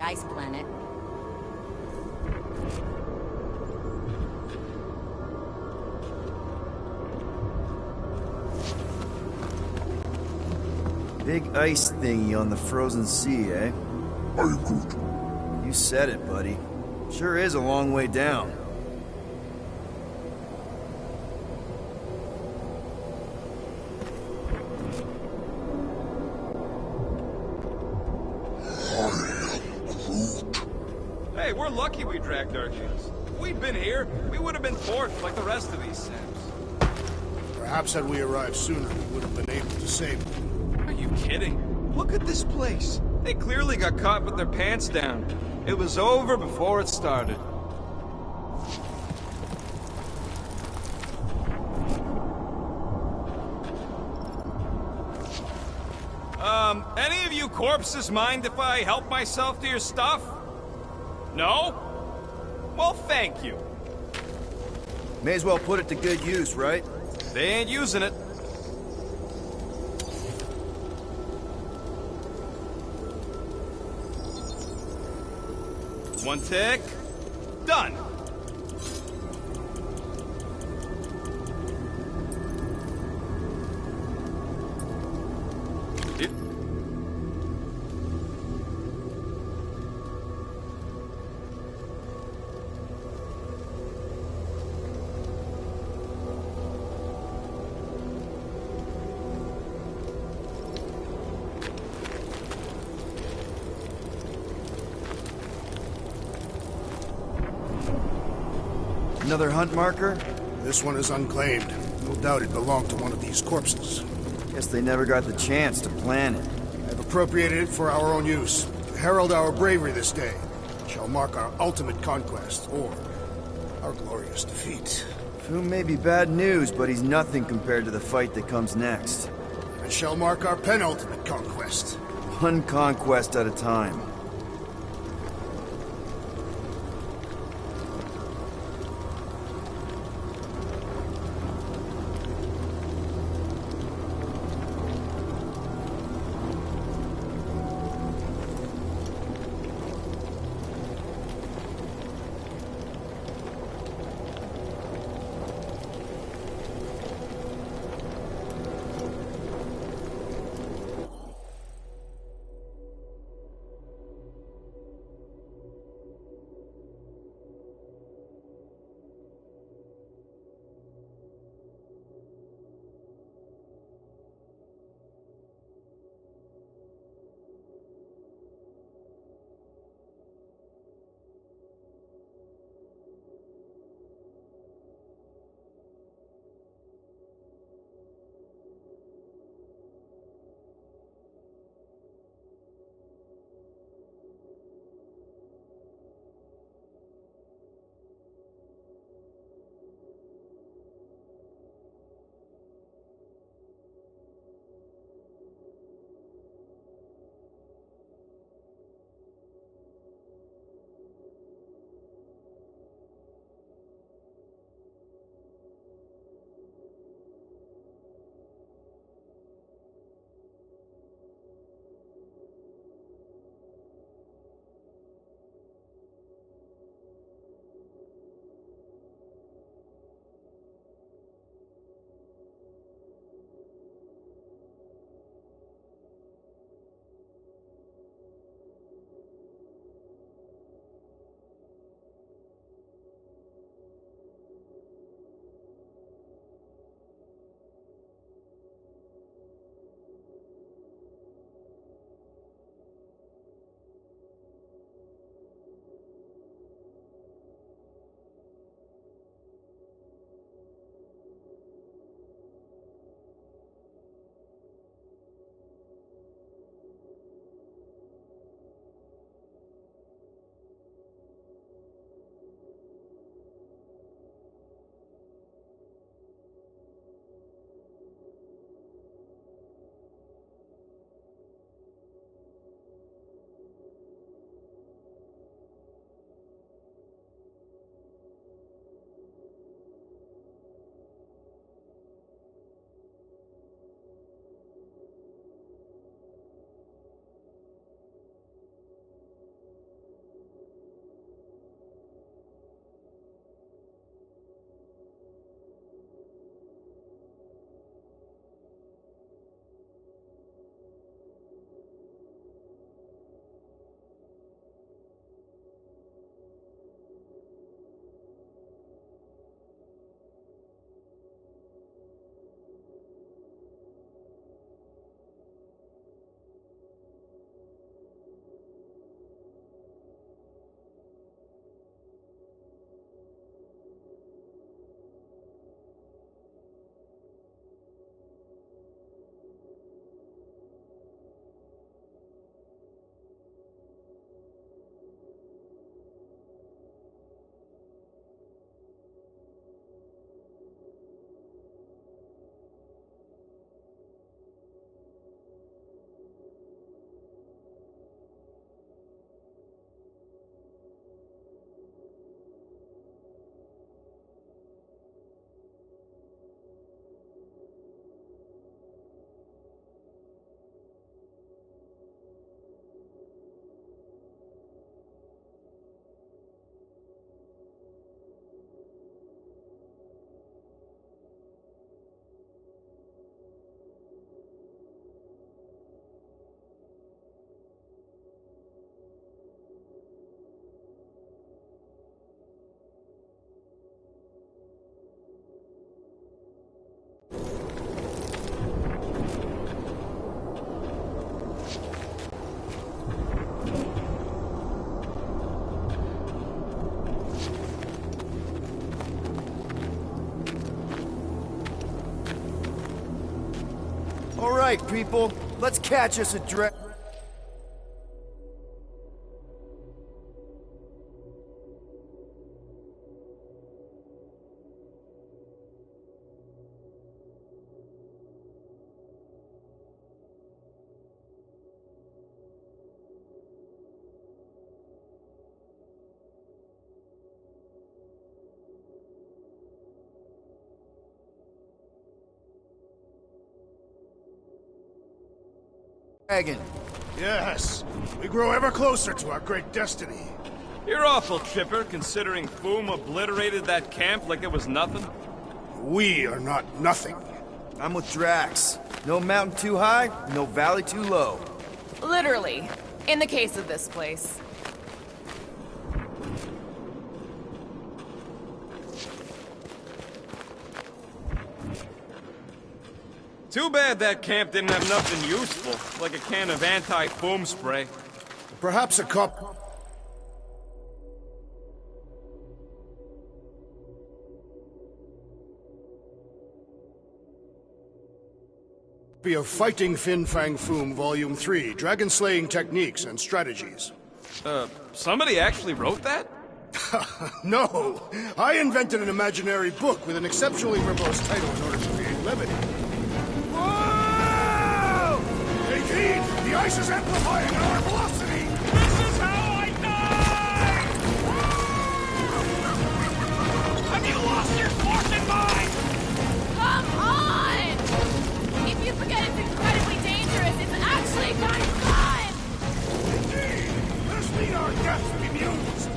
Ice planet. Big ice thingy on the frozen sea, eh? I agree. You said it, buddy. Sure is a long way down. Hey, we're lucky we dragged our heels. If we'd been here, we would have been torched like the rest of these Sims. Perhaps had we arrived sooner, we would have been able to save them. Are you kidding? Look at this place. They clearly got caught with their pants down. It was over before it started. Any of you corpses mind if I help myself to your stuff? No? Well, thank you. May as well put it to good use, right? They ain't using it. One tick. Done. Another hunt marker? This one is unclaimed. No doubt it belonged to one of these corpses. Guess they never got the chance to plan it. I've appropriated it for our own use. To herald our bravery this day. It shall mark our ultimate conquest, or our glorious defeat. Foom may be bad news, but he's nothing compared to the fight that comes next. It shall mark our penultimate conquest. One conquest at a time. right, people. Let's catch us a dragon. Yes, we grow ever closer to our great destiny. You're awful chipper, considering Foom obliterated that camp like it was nothing. We are not nothing. I'm with Drax. No mountain too high, no valley too low. Literally. In the case of this place. Too bad that camp didn't have nothing useful, like a can of anti-foam spray. Perhaps a cup. Of Fighting Fin Fang Foom, Volume 3, Dragon Slaying Techniques and Strategies. Somebody actually wrote that? No! I invented an imaginary book with an exceptionally verbose title in order to create levity. Whoa! Take heed! The ice is amplifying our velocity! This is how I die! Have you lost your fortune mind? Come on! If you forget it's incredibly dangerous, it's actually kind of fun! Indeed! Let's meet our deaths be mused!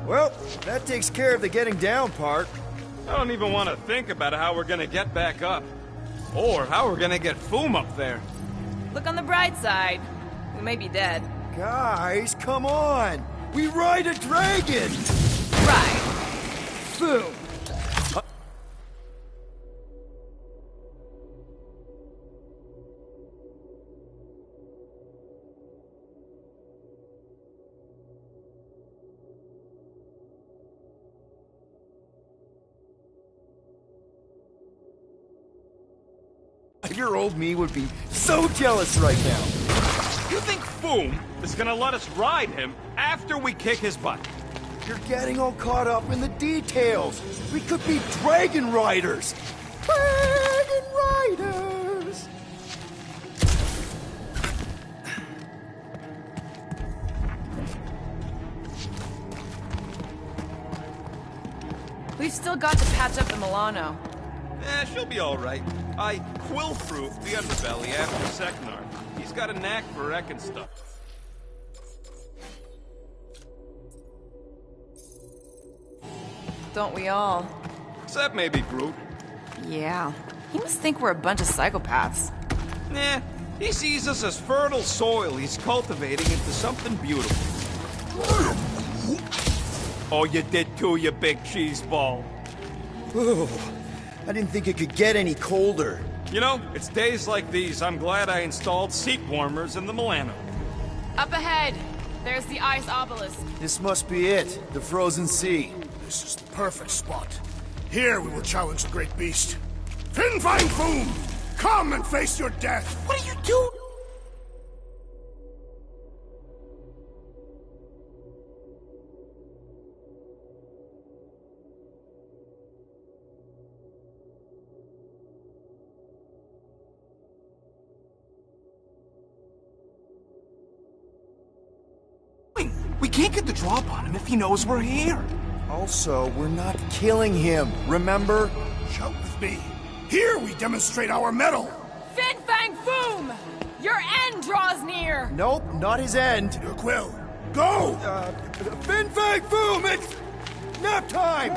Well, that takes care of the getting down part. I don't even want to think about how we're gonna get back up. Or how we're gonna get Foom up there. Look on the bright side. We may be dead. Guys, come on! We ride a dragon! Right. Boom. Your old me would be so jealous right now. You think Foom is gonna let us ride him after we kick his butt? You're getting all caught up in the details. We could be dragon riders. Dragon riders! We've still got to patch up the Milano. She'll be alright. I quill-proofed the underbelly after Seknar. He's got a knack for wrecking stuff. Don't we all? Except maybe Groot. Yeah. He must think we're a bunch of psychopaths. Nah, he sees us as fertile soil he's cultivating into something beautiful. Oh, you did too, you big cheese ball. Oh, I didn't think it could get any colder. You know, it's days like these I'm glad I installed seat warmers in the Milano. Up ahead. There's the ice obelisk. This must be it, the frozen sea. This is the perfect spot. Here we will challenge the great beast. Fin Fang Foom! Come and face your death! What are you doing? We can't get the drop on him if he knows we're here. Also, we're not killing him, remember? Shout with me. Here we demonstrate our mettle. Fin Fang Foom! Your end draws near! Nope, not his end. Your quill. Go! Fin Fang Foom, it's nap time!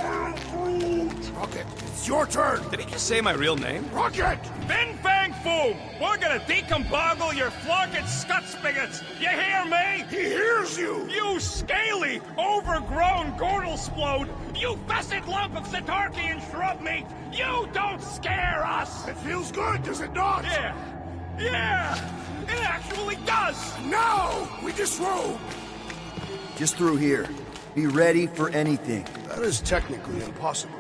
Rocket, it's your turn. Did he just say my real name? Rocket! Fin Fang Foom! We're gonna decomboggle your flunket scut spigots! You hear me? He hears you! You scaly, overgrown gordle-splode! You fessed lump of Satarkian shrub meat! You don't scare us! It feels good, does it not? Yeah! Yeah! It actually does! Now we disrobe! Just through here. Be ready for anything. That is technically impossible.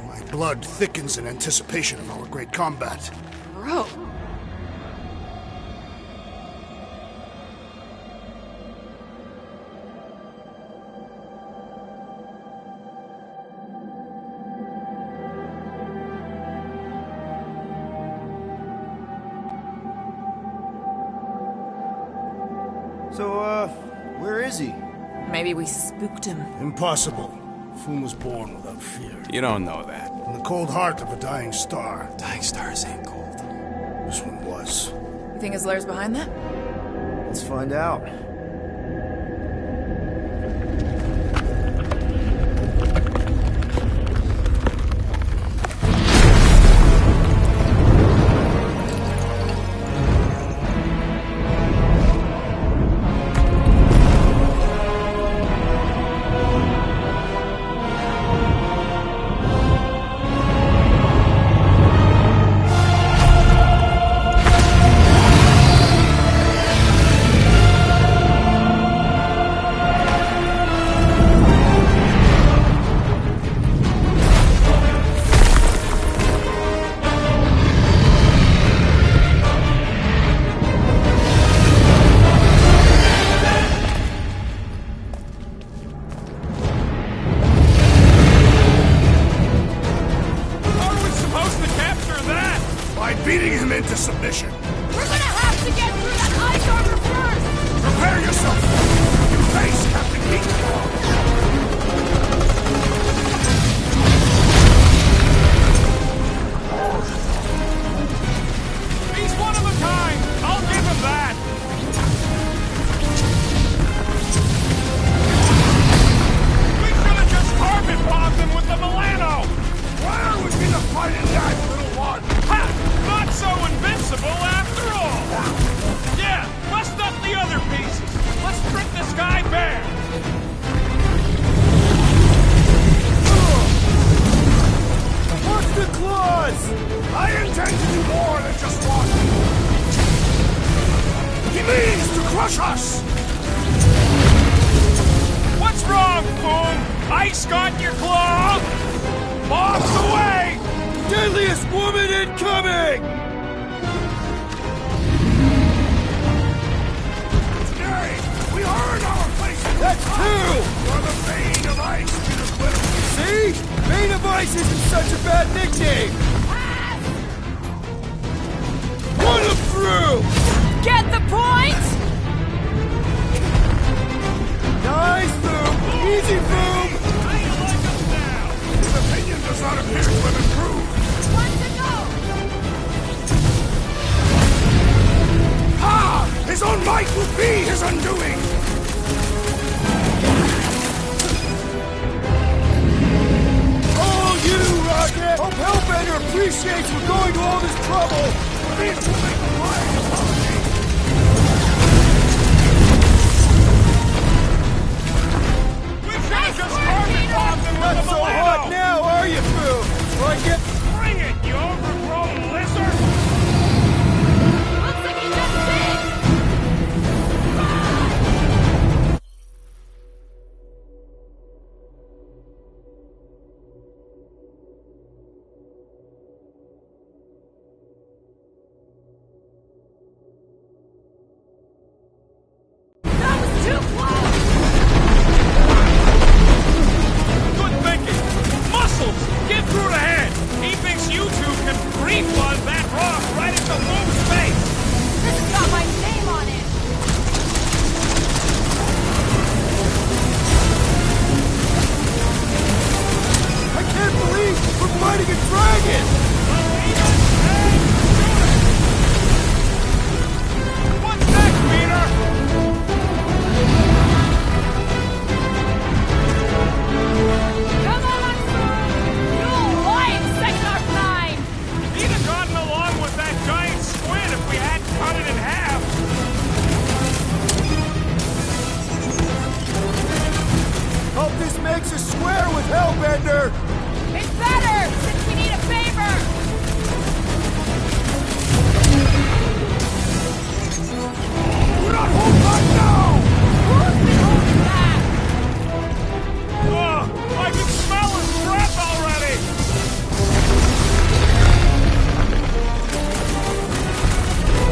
My blood thickens in anticipation of our great combat. Bro. So, where is he? Maybe we spooked him. Impossible. Foom was born without fear. You don't know that. In the cold heart of a dying star. Dying stars ain't cold. This one was. You think his lair's behind that? Let's find out. Beating him into submission. We're gonna have to get through that ice armor first! Prepare yourself! You face Captain Heatclaw! He's one of a kind! I'll give him that! We should have just carpet bombed him with the Milano! Where would be the fight in that, little one? Ha! Not so invincible after all! Yeah, bust up the other pieces! Let's strip this guy bare! What's the claws? I intend to do more than just one. He means to crush us! What's wrong, Boom? Ice got your claw? Bombs away! Deadliest woman incoming! Today, we earn our place in That's two! You're the bane of ice, Peter Quill. See? Bane of Ice isn't such a bad nickname! Run him through! Get the point? Nice, Boom! Easy, Boom! How you like us now? His opinion does not appear to have improved. One to go! Ha! His own might will be his undoing! Oh, you, Rocket! Hope Hellbender appreciates we're going to all this trouble! Please will make a wise apology. We should have just carpet bombed him with Not the so Milano! hot now, are you, Boom? Like it? Bring it, you overgrown lizard! Looks like he just did! That was too close! Good thinking! Muscles! Get through the head! He thinks you two can refund that rock right into Boom's face! This has got my name on it! I can't believe we're fighting a dragon! What's next, Peter? Come on, Boom! You'll like Sector 9! He'd have gotten along with that giant squid if we hadn't cut it in half. Hellbender! It's better, since we need a favor! Do not hold back now! Who's been holding back? I can smell his breath already!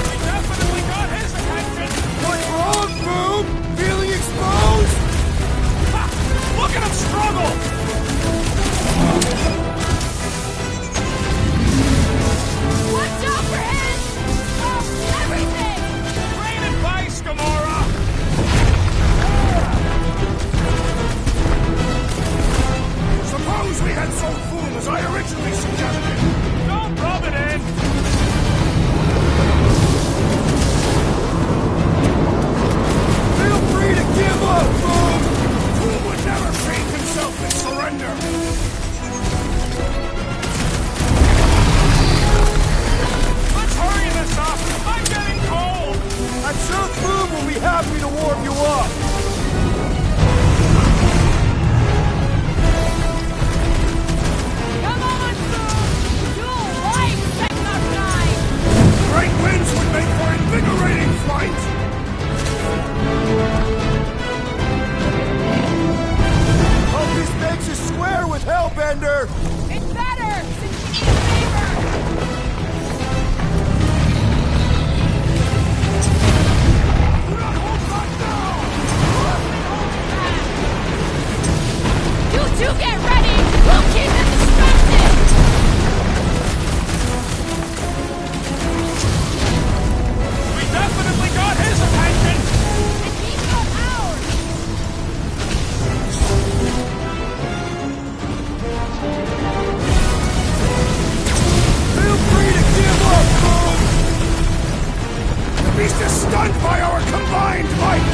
We definitely got his attention! What's wrong, Boom? Feeling exposed? Ha! Look at him struggle! Watch out for him! Oh, everything! Great advice, Gamora! Suppose we had sold Fool as I originally suggested. Don't rub it in! Feel free to give up, Boom! Fool would never shame himself and surrender. Let's hurry this up! I'm getting cold! I'm sure Boom will be happy to warm you up. Come on, Boom! You'll like Techno 9! Great winds would make for invigorating flight. Hope this makes you square with Hellbender. It's better, since we need a favor! Do not hold back now! You two get ready! We'll keep them distracted! We definitely got his attention! And he's got ours! Feel free to give up, Boom! The beast is stunned by our combined might.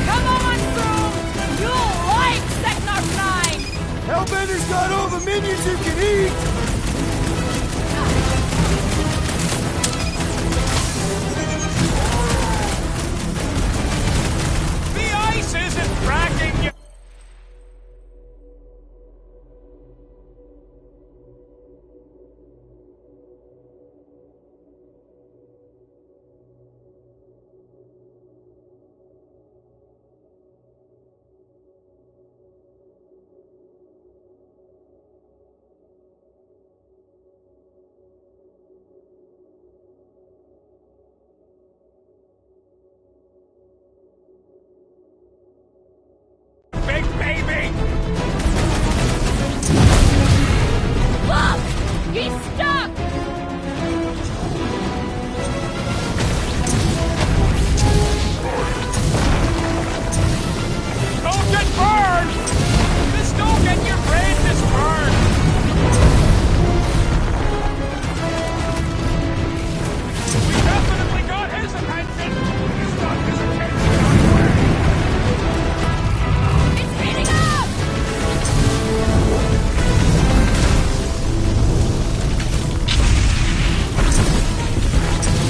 Come on, Boom! You'll like Techno 9! Hellbender's got all the minions you can eat. The ice isn't cracking you! Big baby! Look! He's stuck! Don't get burned! Just don't get your brain burned! We definitely got his attention! He's got his attention anyway! It's heating up!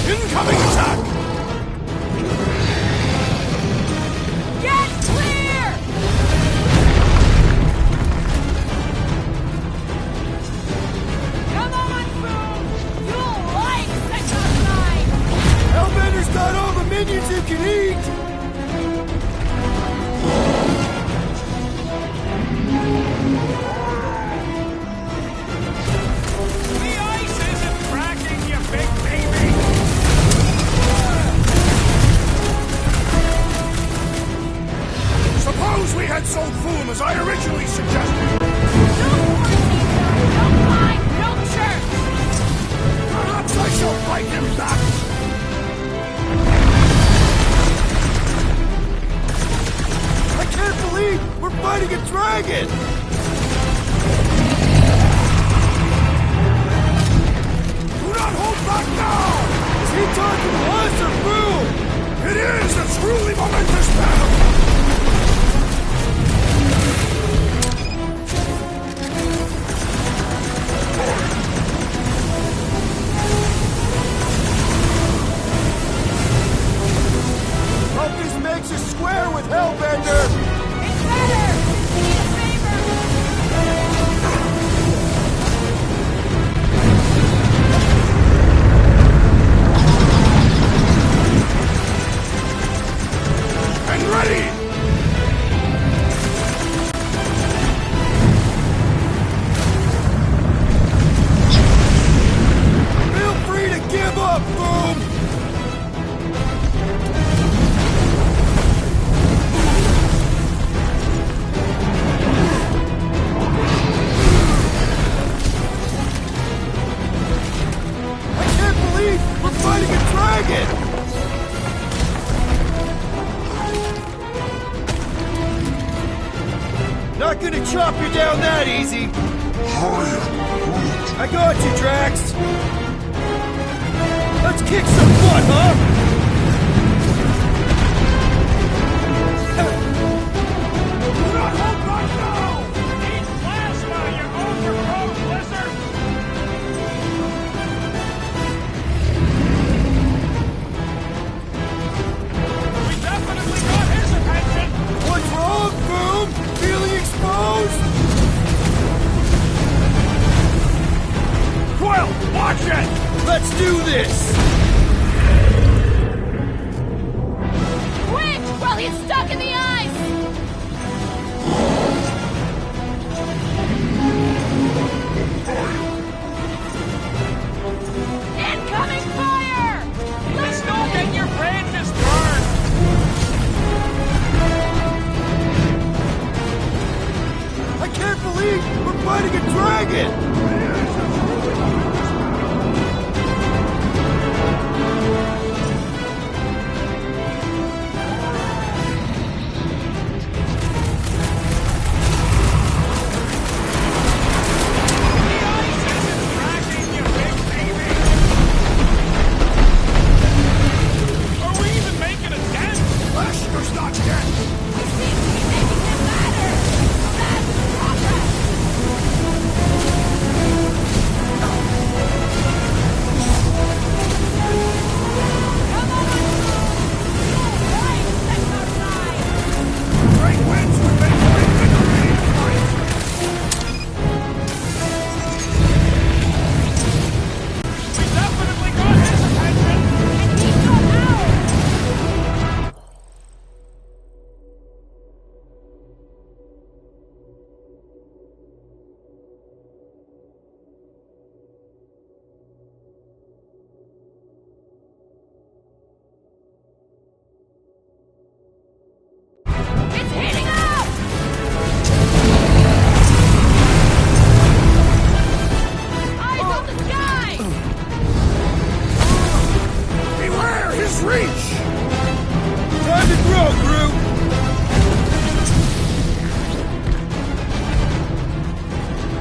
Incoming attack! Get clear! Come on, Boom! You'll like Techno 9! Hellbender's got all the minions you can eat. The ice isn't cracking, you big baby! Suppose we had sold Fool as I originally suggested. No quarantine zone, no fine, no church! Perhaps I shall fight him back. I can't believe we're fighting a dragon. Do not hold back now! Is he talking to us or Boom? It is a truly momentous battle! with Hellbender! It's better! We need a favor! And ready! Feel free to give up, Boom! I can't believe we're fighting a dragon! Not gonna chop you down that easy. I got you, Drax. Let's kick some butt, huh? Do not hold back now! Eat plasma, you overgrown lizard! We definitely got his attention! What's wrong, Boom? Feeling exposed? Quill, watch it! Let's do this! Quick! While he's stuck in the ice! Incoming fire! Let's not get your branches burned! I can't believe we're fighting a dragon! The ice isn't cracking, you big baby! Are we even making a dent? Lasher's not dead! We seem to be making him better! That's progress! Come on! Right! That's our side! Great winds would make great victory! We definitely got his attention! And he's got ours! It's heating up! Eyes on the sky! Beware his reach! Time to grow, Groot!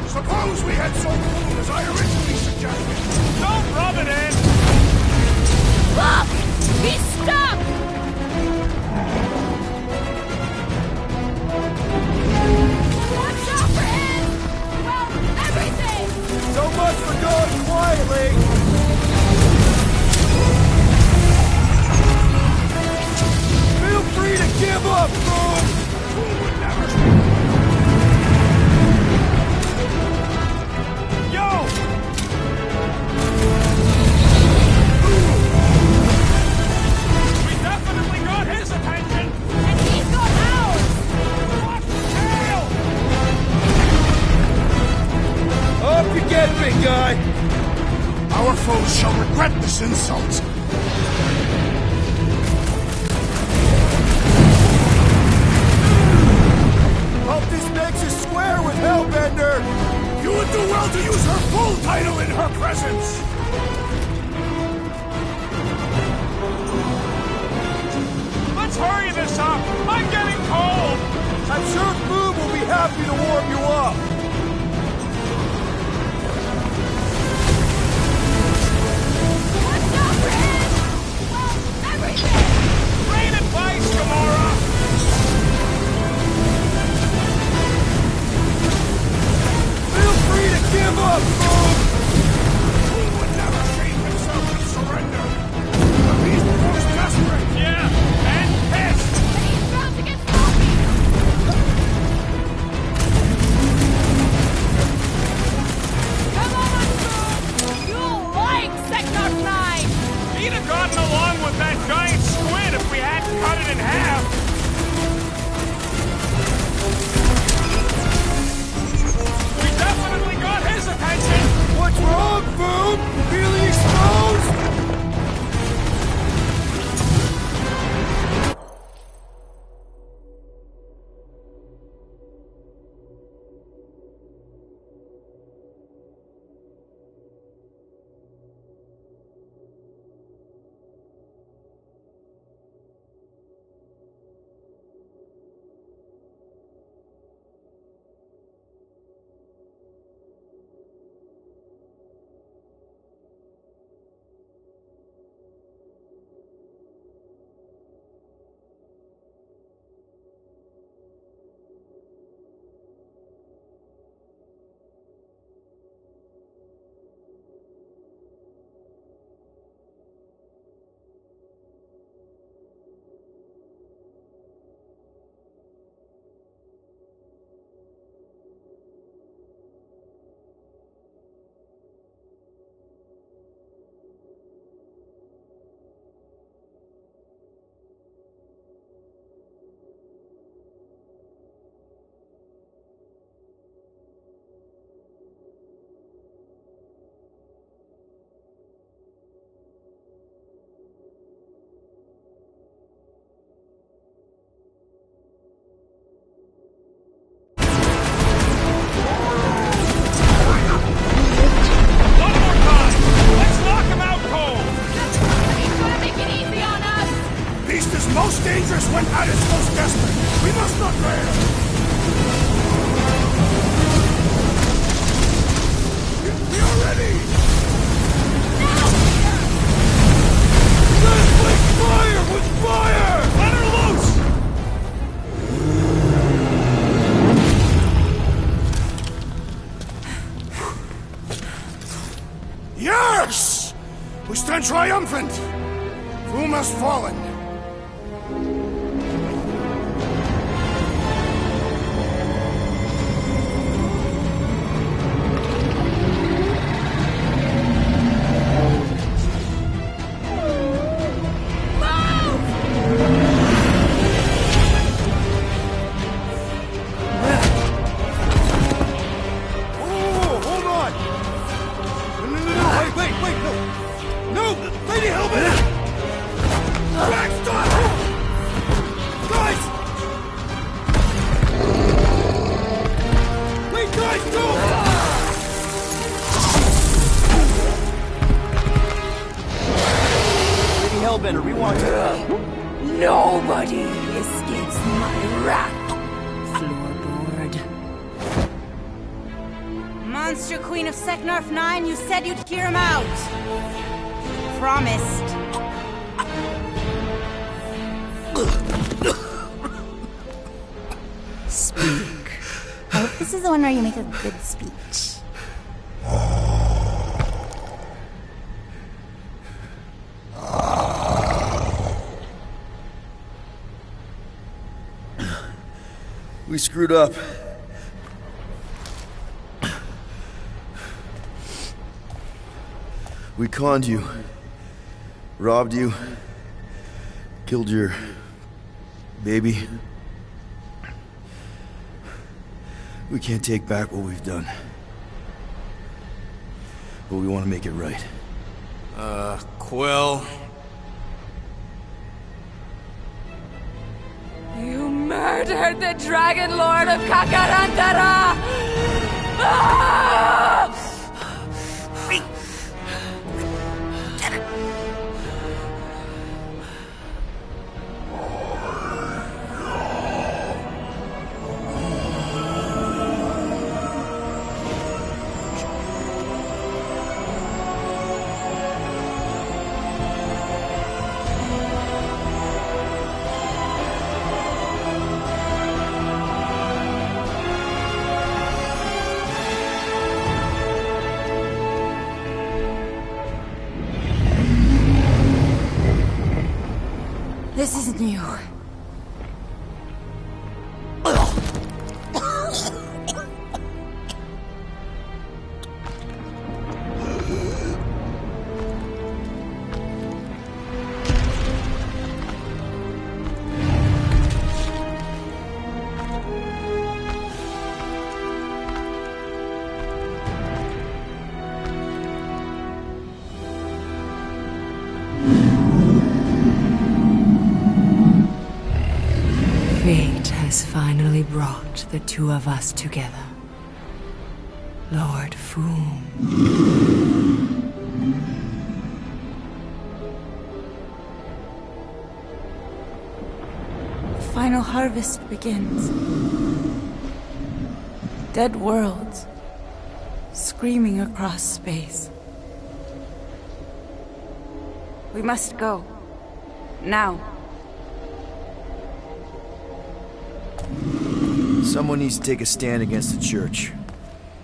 Suppose we had so cool as I originally suggested. Don't rub it in! Look! He's stuck! Watch out for him! Well, everything! So much for going quietly! Feel free to give up, Boom! Who would never... Yo! We definitely got his attention! And he's got ours! Watch the tail! Up you get, big guy! Our foes shall regret this insult. Hope this makes us square with Hellbender! You would do well to use her full title in her presence. Let's hurry this up! I'm getting cold! I'm sure Boom will be happy to warm you up! Watch out for him! Well, everything! Rain advice, Gamora! Feel free to give up, Boom! Who would never shame himself in surrender? The beast grows desperate. Yeah, and pissed! And he's bound to get most dangerous when at its most desperate. We must not fail. We are ready! With fire! With fire! Let her loose! Yes! We stand triumphant! Foom has fallen. Hellbender, we want you up. Nobody escapes my wrath, floorboard. Monster Queen of Seknarf 9, you said you'd clear him out. Promised. Speak. I hope this is the one where you make a good speech. We screwed up. We conned you, robbed you, killed your baby. We can't take back what we've done. But we want to make it right. Quill. You murdered the Dragon Lord of Kakarantara! Ah! This isn't you. Fate has finally brought the two of us together. Lord Foom. The final harvest begins. Dead worlds, screaming across space. We must go. Now. Someone needs to take a stand against the church.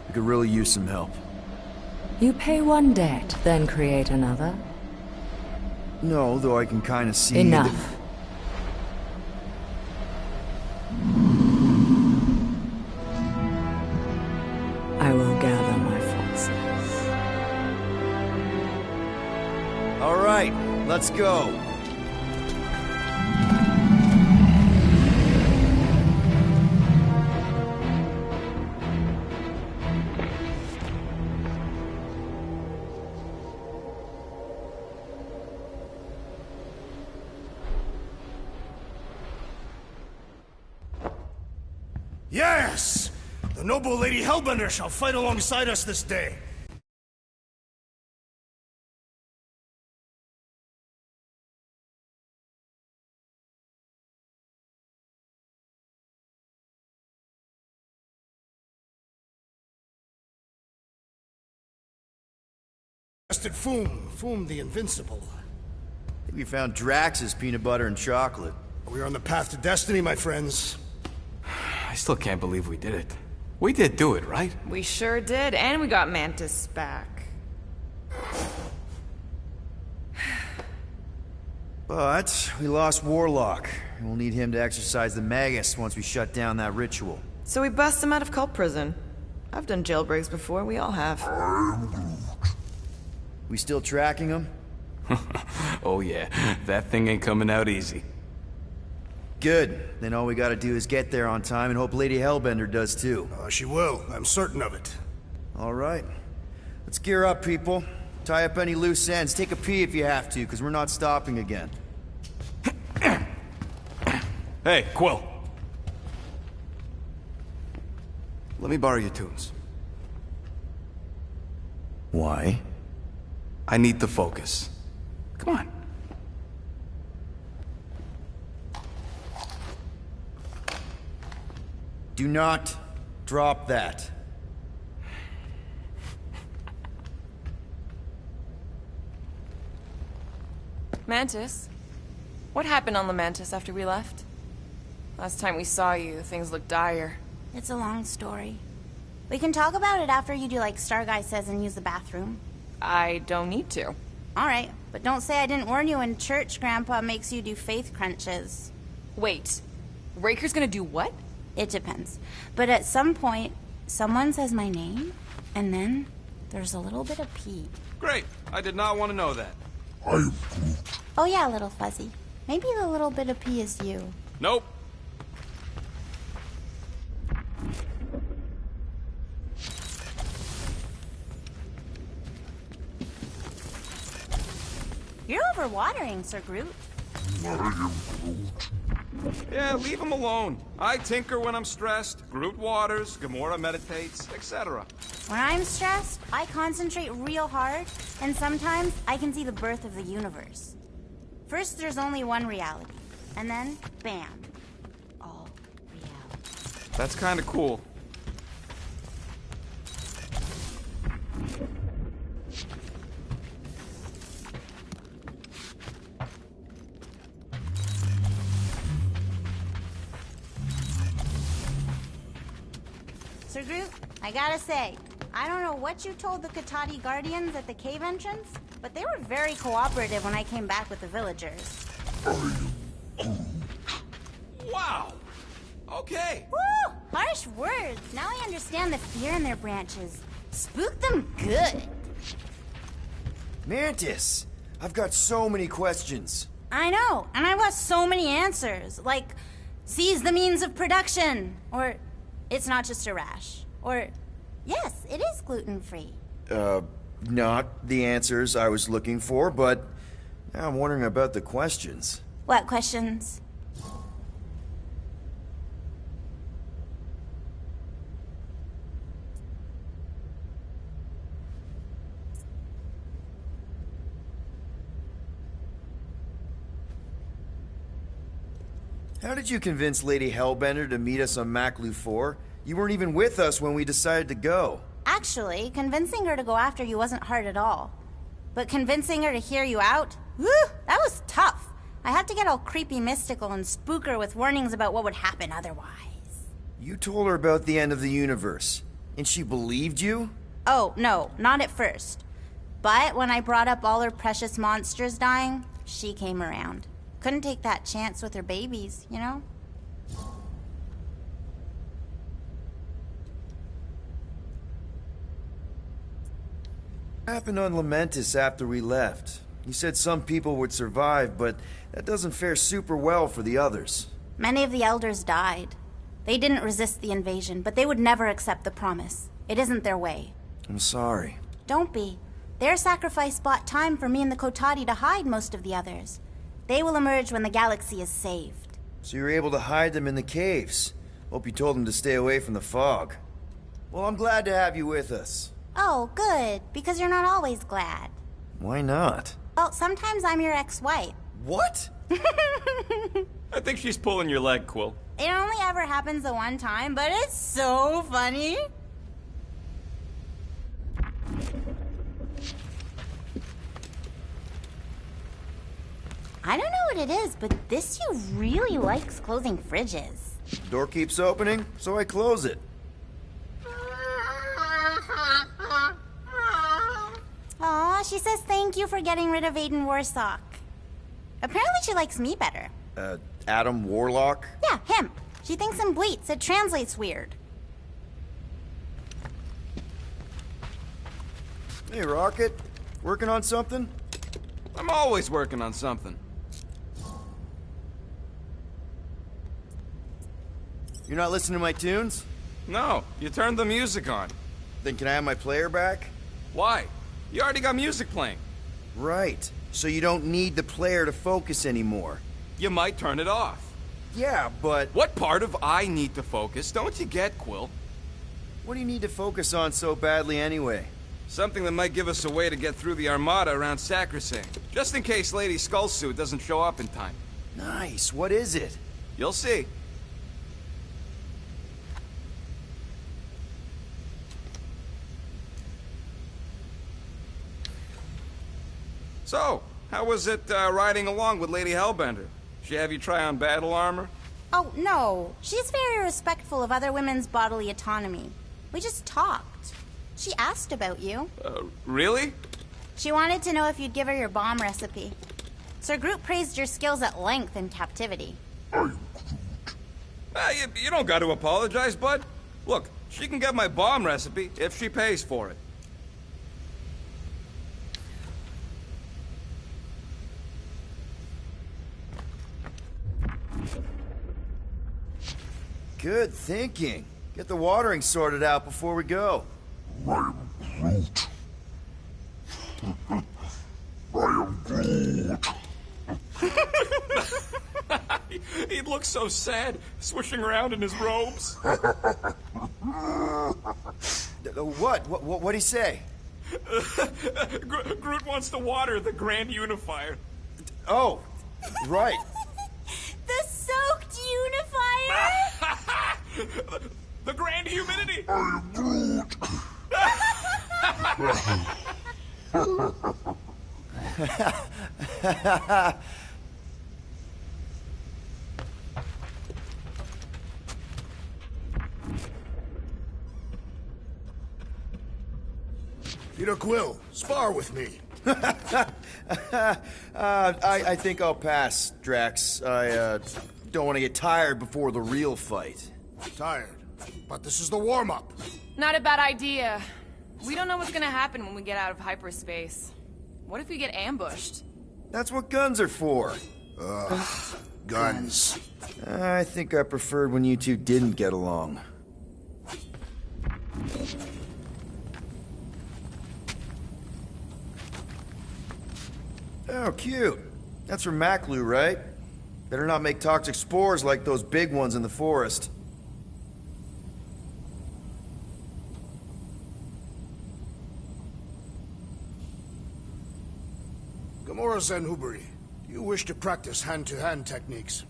We could really use some help. You pay one debt, then create another. No, though I can kind of see... Enough. I will gather my forces. All right, let's go. Yes! The noble Lady Hellbender shall fight alongside us this day. tested Foom the Invincible. I think we found Drax's peanut butter and chocolate. We are on the path to destiny, my friends. I still can't believe we did it. We did do it, right? We sure did, and we got Mantis back. But we lost Warlock, and we'll need him to exercise the Magus once we shut down that ritual. So we bust him out of cult prison. I've done jailbreaks before, we all have. We still tracking him? Oh yeah, that thing ain't coming out easy. Good. Then all we gotta do is get there on time and hope Lady Hellbender does too. She will. I'm certain of it. All right. Let's gear up, people. Tie up any loose ends. Take a pee if you have to, because we're not stopping again. Hey, Quill. Let me borrow your tunes. Why? I need to focus. Come on. Do not drop that. Mantis? What happened on the Mantis after we left? Last time we saw you, things looked dire. It's a long story. We can talk about it after you do like Starguy says and use the bathroom. I don't need to. Alright, but don't say I didn't warn you in church Grandpa makes you do faith crunches. Wait, Raker's gonna do what? It depends. But at some point, someone says my name, and then there's a little bit of pee. Great. I did not want to know that. Oh yeah, little fuzzy. Maybe the little bit of pee is you. Nope. You're overwatering, Sir Groot. Yeah, leave him alone. I tinker when I'm stressed. Groot waters, Gamora meditates, etc. When I'm stressed, I concentrate real hard, and sometimes I can see the birth of the universe. First, there's only one reality, and then, bam, all reality. That's kind of cool. Sir Groot, I gotta say, I don't know what you told the Katati Guardians at the cave entrance, but they were very cooperative when I came back with the villagers. Wow. Okay. Woo! Harsh words. Now I understand the fear in their branches. Spook them good. Mantis! I've got so many questions. I know, and I want so many answers. Like, seize the means of production. Or, it's not just a rash. Or, yes, it is gluten-free. Not the answers I was looking for, but now I'm wondering about the questions. What questions? How did you convince Lady Hellbender to meet us on Maklu 4? You weren't even with us when we decided to go. Actually, convincing her to go after you wasn't hard at all. But convincing her to hear you out? Whew, that was tough. I had to get all creepy mystical and spook her with warnings about what would happen otherwise. You told her about the end of the universe, and she believed you? Oh, no, not at first. But when I brought up all her precious monsters dying, she came around. Couldn't take that chance with her babies, you know? What happened on Lamentis after we left? You said some people would survive, but that doesn't fare super well for the others. Many of the elders died. They didn't resist the invasion, but they would never accept the promise. It isn't their way. I'm sorry. Don't be. Their sacrifice bought time for me and the Kotati to hide most of the others. They will emerge when the galaxy is saved. So you were able to hide them in the caves. Hope you told them to stay away from the fog. Well, I'm glad to have you with us. Oh, good, because you're not always glad. Why not? Well, sometimes I'm your ex-wife. What? I think she's pulling your leg, Quill. It only ever happens the one time, but it's so funny. I don't know what it is, but this you really likes closing fridges. Door keeps opening, so I close it. Aw, she says thank you for getting rid of Aiden Warsock. Apparently she likes me better. Adam Warlock? Yeah, him. She thinks in bleats. It translates weird. Hey, Rocket. Working on something? I'm always working on something. You're not listening to my tunes? No, you turned the music on. Then can I have my player back? Why? You already got music playing. Right. So you don't need the player to focus anymore. You might turn it off. Yeah, but... What part of I need to focus don't you get, Quill? What do you need to focus on so badly anyway? Something that might give us a way to get through the Armada around Sacrosanct. Just in case Lady Skullsuit doesn't show up in time. Nice. What is it? You'll see. So, how was it riding along with Lady Hellbender? She have you try on battle armor? Oh, no. She's very respectful of other women's bodily autonomy. We just talked. She asked about you. Really? She wanted to know if you'd give her your bomb recipe. Sir Groot praised your skills at length in captivity. You don't got to apologize, bud. Look, she can get my bomb recipe if she pays for it. Good thinking. Get the watering sorted out before we go. I am Groot. He'd look so sad, swishing around in his robes. What'd he say? Groot wants to water the Grand Unifier. Oh, right. The soaked unifier? The Grand Humidity! I am Groot. Peter Quill, spar with me. I think I'll pass, Drax. I don't want to get tired before the real fight. Tired. But this is the warm-up. Not a bad idea. We don't know what's gonna happen when we get out of hyperspace. What if we get ambushed? That's what guns are for. Guns. I think I preferred when you two didn't get along. Oh, cute. That's from Maklu, right? Better not make toxic spores like those big ones in the forest. Gamora Zenhuberi, do you wish to practice hand-to-hand techniques?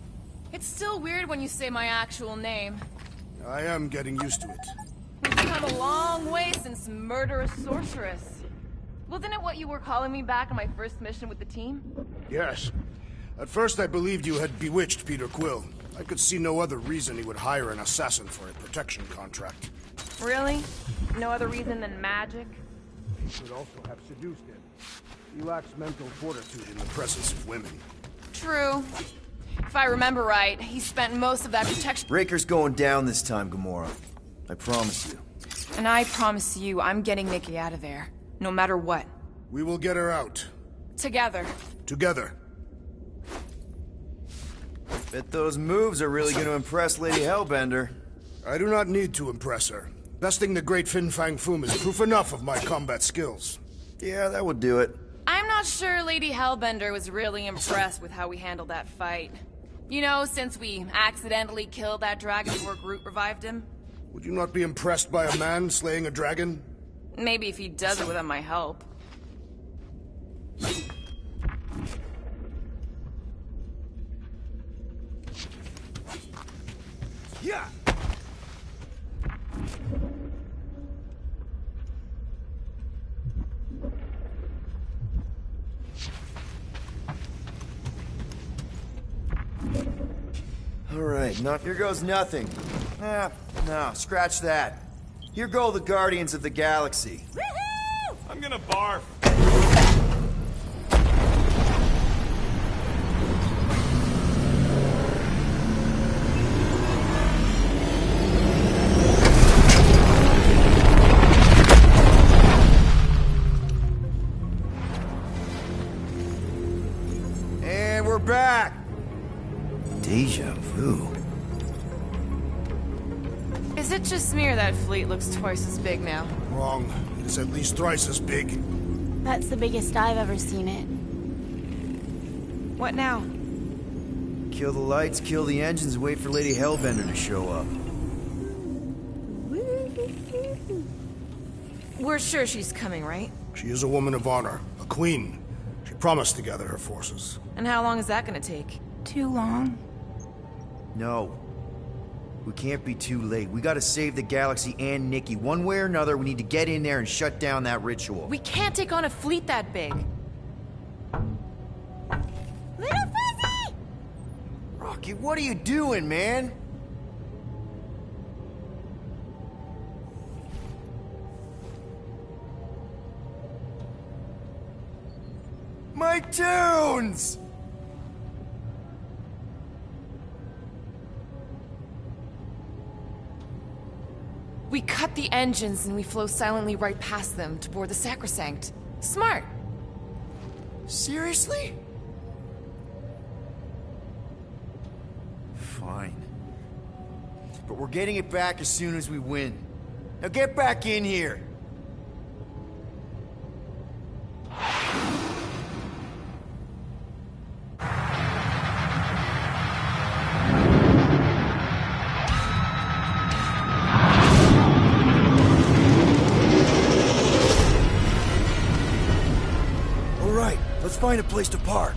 It's still weird when you say my actual name. I am getting used to it. We've come a long way since murderous sorceress. Wasn't it what you were calling me back on my first mission with the team? Yes. At first I believed you had bewitched Peter Quill. I could see no other reason he would hire an assassin for a protection contract. Really? No other reason than magic? He could also have seduced him. He lacks mental fortitude in the presence of women. True. If I remember right, he spent most of that protection... Raker's going down this time, Gamora. I promise you. And I promise you, I'm getting Nikki out of there. No matter what. We will get her out. Together. Together. Bet those moves are really going to impress Lady Hellbender. I do not need to impress her. Besting the great Fin Fang Foom is proof enough of my combat skills. Yeah, that would do it. I'm not sure Lady Hellbender was really impressed with how we handled that fight. You know, since we accidentally killed that dragon before Groot revived him. Would you not be impressed by a man slaying a dragon? Maybe if he does it without my help. Yeah! Alright, here goes nothing. No, scratch that. Here go the Guardians of the Galaxy. Woohoo! I'm gonna barf. And we're back! Deja vu. Is it just me or that fleet looks twice as big now? Wrong. It is at least thrice as big. That's the biggest I've ever seen it. What now? Kill the lights, kill the engines, and wait for Lady Hellbender to show up. We're sure she's coming, right? She is a woman of honor, a queen. She promised to gather her forces. And how long is that gonna take? Too long. No. We can't be too late. We gotta save the galaxy and Nikki. One way or another, we need to get in there and shut down that ritual. We can't take on a fleet that big. Little Fuzzy! Rocky, what are you doing, man? My tunes! We cut the engines and we flow silently right past them to board the sacrosanct. Smart. Seriously? Fine. But we're getting it back as soon as we win. Now get back in here! Let's find a place to park.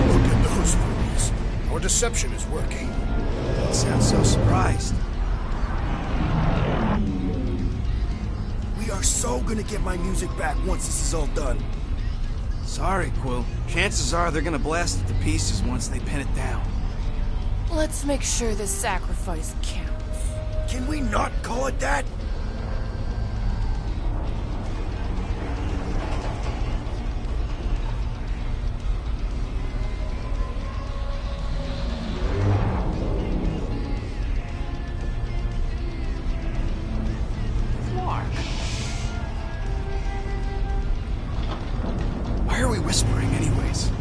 Look at those movies. Our deception is working. You sound so surprised. We are so gonna get my music back once this is all done. Sorry, Quill. Chances are they're gonna blast it to pieces once they pin it down. Let's make sure this sacrifice counts. Can we not call it that? Why are we whispering anyways?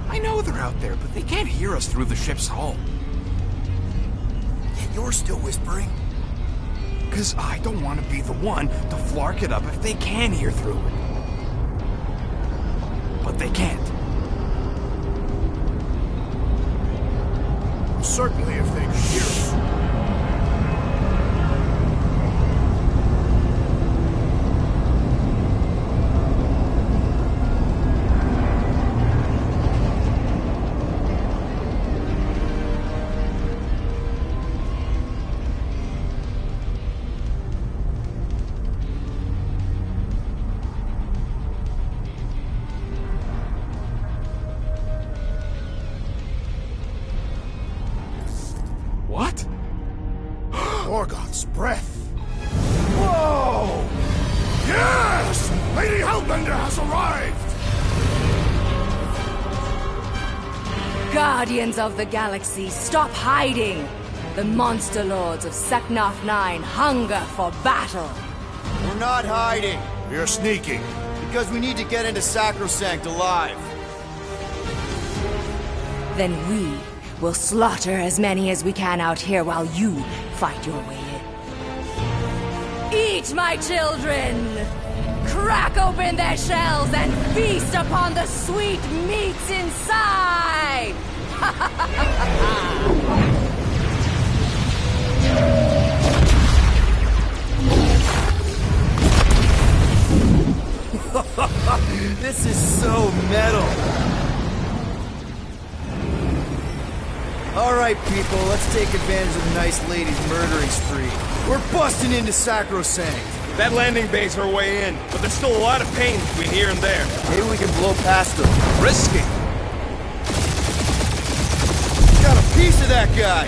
I know they're out there, but they can't hear us through the ship's hull. Yet you're still whispering? Because I don't want to be the one to flark it up if they can hear through it. But they can't. Certainly if they could hear us. What? Morgoth's breath. Whoa! Yes! Lady Hellbender has arrived! Guardians of the Galaxy, stop hiding! The monster lords of Seknarf 9 hunger for battle! We're not hiding, We are sneaking. because we need to get into Sacrosanct alive. Then we will slaughter as many as we can out here while you fight your way in. Eat, my children! Crack open their shells and feast upon the sweet meats inside! This is so metal. All right, people, let's take advantage of the nice lady's murdering spree. We're busting into Sacrosanct. That landing bay's our way in, but there's still a lot of pain between here and there. Maybe we can blow past them. Risky. Got a piece of that guy!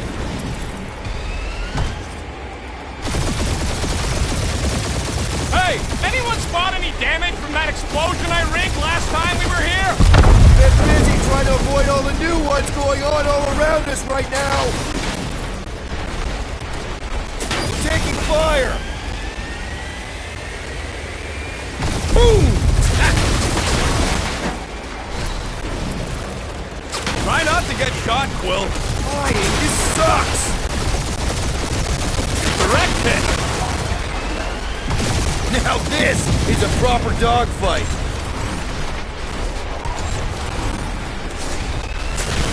Hey, anyone spot any damage from that explosion I rigged last time we were here? Been busy trying to avoid all the new ones going on all around us right now! Taking fire! Boom! Try not to get shot, Quill. Flying, this sucks! Direct hit! Now this is a proper dogfight!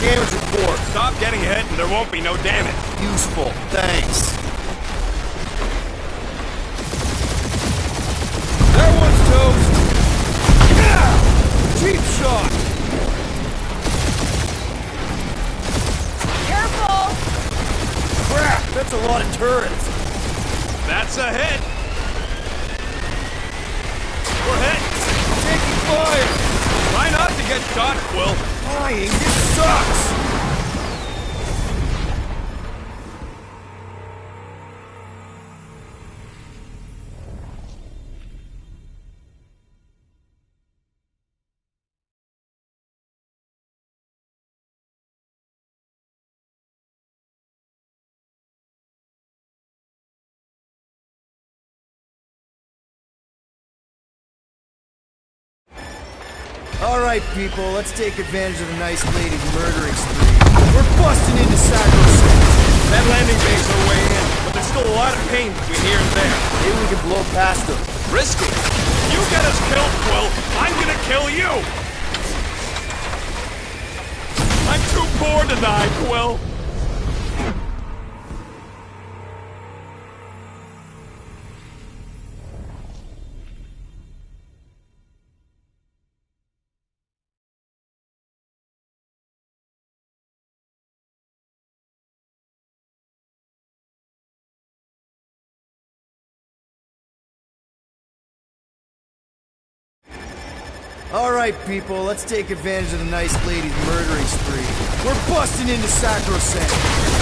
Damage report. Stop getting hit and there won't be no damage. Useful, thanks. That one's toast! Yeah! Cheap shot! Careful! Crap, that's a lot of turrets. That's a hit. We're hit. Taking fire! Try not to get shot, Quill. Flying, this sucks! Alright, people, let's take advantage of the nice lady's murdering spree. We're busting into Sacrosanct! That landing bay's our way in, but there's still a lot of pain between here and there. Maybe we can blow past them. Risky. You get us killed, Quill. I'm gonna kill you! I'm too poor to die, Quill. Alright, people, let's take advantage of the nice lady's murdering spree. We're busting into Sacrosanct!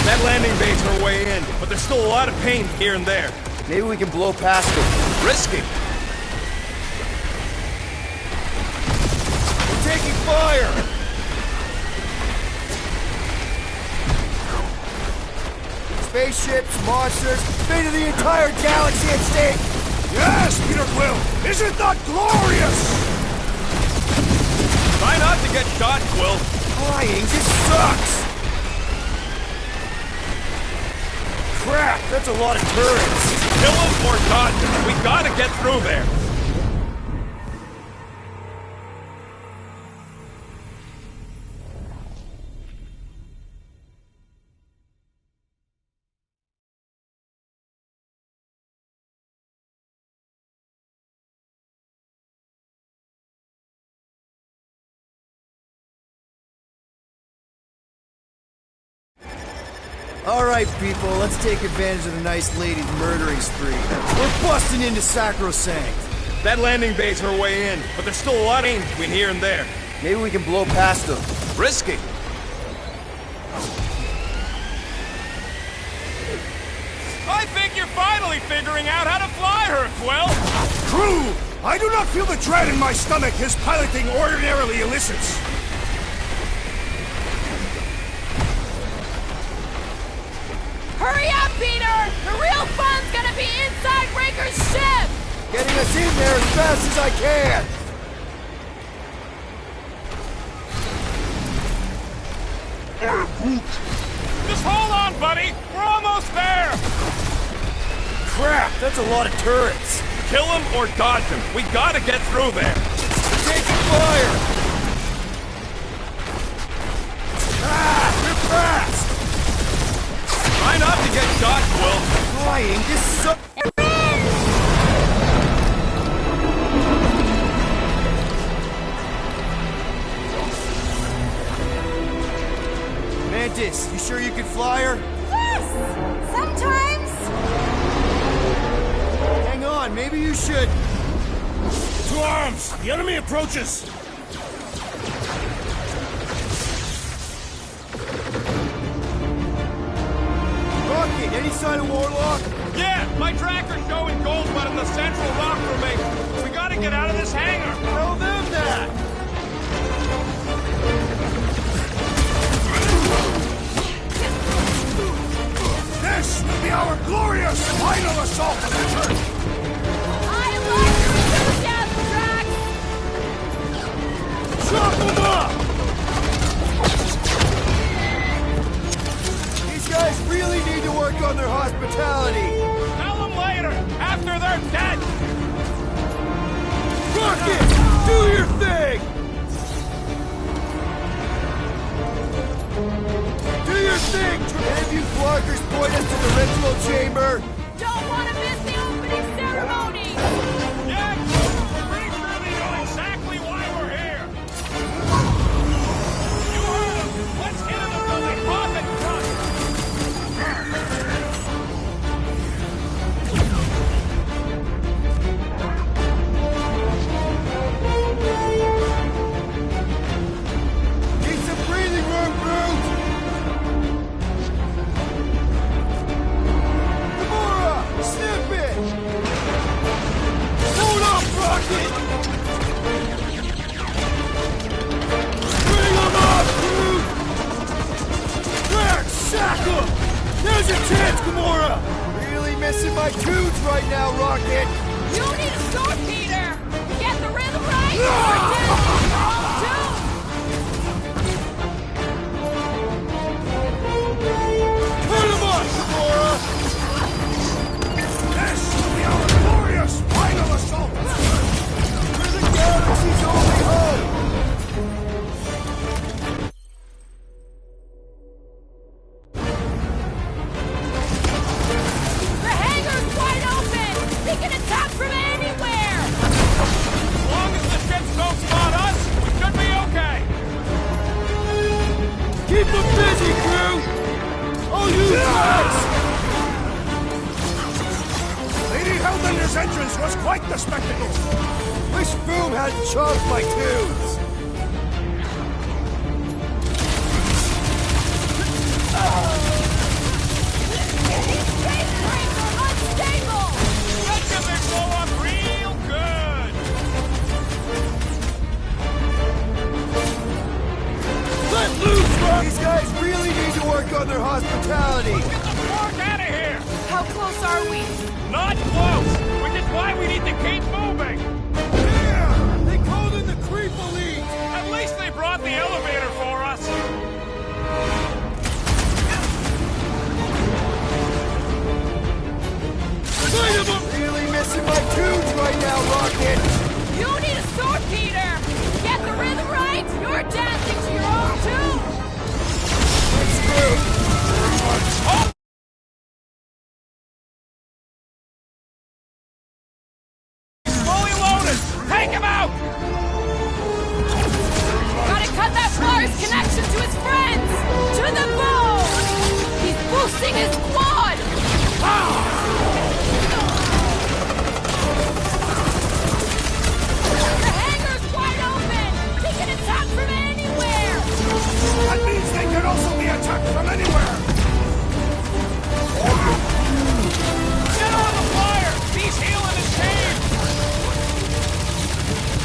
That landing bay's our way in, but there's still a lot of pain here and there. Maybe we can blow past them. Risky. We're taking fire! Spaceships, monsters, fate of the entire galaxy at stake! Yes, Peter Quill! Isn't that glorious? Try not to get shot, Quill. Flying just sucks! Crap, that's a lot of turrets! Kill them or dodge them. We gotta get through there. Alright, people, let's take advantage of the nice lady's murdering spree. We're busting into Sacrosanct! That landing bay's our way in, but there's still a lot of pain between here and there. Maybe we can blow past them. Risky. I think you're finally figuring out how to fly her, Quill! Crew! I do not feel the dread in my stomach his piloting ordinarily elicits. Hurry up, Peter! The real fun's gonna be inside Raker's ship! Getting us in there as fast as I can! Just hold on, buddy! We're almost there! Crap, that's a lot of turrets! Kill them or dodge them. We gotta get through there. Taking fire! Ah, they're fast! Try not to get shot, Quill. Flying, this sucks! Mantis, you sure you can fly her? Yes! Sometimes! Hang on, on, maybe you should... To arms! The enemy approaches! Rocket, any sign of Warlock? Yeah, my tracker's showing gold but in the central rock formation. We gotta get out of this hangar. Tell them that! This will be our glorious final assault on the church! I love your enthusiasm, Drax! Chop them up! These guys really need to work on their hospitality. Tell them later, after they're dead. Rocket, do your thing! Do your thing! Any of you Flarkers point us to the ritual chamber? Don't want to miss the opening ceremony! Yeah, we're pretty sure they know exactly why we're here. You heard them. Let's hit them until they pop and crush. Need some breathing room, Groot! Gamora, snip it! Hold up, Rocket! Bring him up, Groot! There, sack him! There's a chance, Gamora! Really missing my tunes right now, Rocket! You need a sword, Peter! Get the rhythm right! You're dead! Put him up, Gamora! This will be our glorious final assault! We're the galaxy's only hope! The hangar's wide open! They can attack from anywhere! As long as the ships don't spot us, we should be okay. Keep them busy, Groot! I'll use Rex! Lady Hellbender's entrance was quite the spectacle! Wish Boom hadn't chopped my tunes! Space trains are unstable! Let's get they blow up real good. Let loose, Rock! These guys really need to work on their hospitality! Get the fork out of here. How close are we? Not close, which is why we need to keep moving. Yeah! They called in the Creep Elite! At least they brought the elevator for us. Fight 'em up! Really missing my tunes right now, Rocket! You need a sword, Peter! Get the rhythm right! You're dancing to your own tune! That's Groot! Oh! Fully loaded! Take him out! Gotta cut that flyer's connection to his friends! To the bone! He's boosting his quad! The hangar's wide open! They can attack from anywhere! That means they can also be attacked from anywhere! Get on the flyer! He's healing his cave!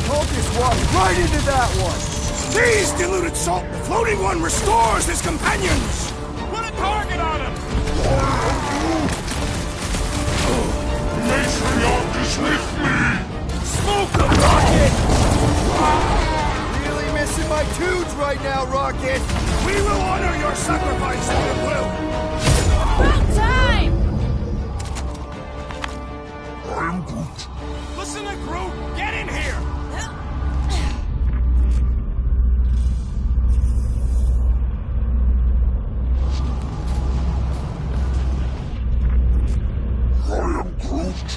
Focus walk right into that one! These deluded salt! The floating one restores his companions! Put a target on him! Matriarch is with me! Smoke them, Rocket! Really missing my tunes right now, Rocket! We will honor your sacrifice with will! About time! I am Groot. Listen to Groot! Get in here! I am Groot.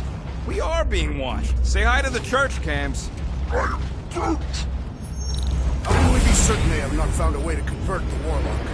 We are being watched. Say hi to the church cams. I am Groot. How can we be certain they have not found a way to convert the Warlock?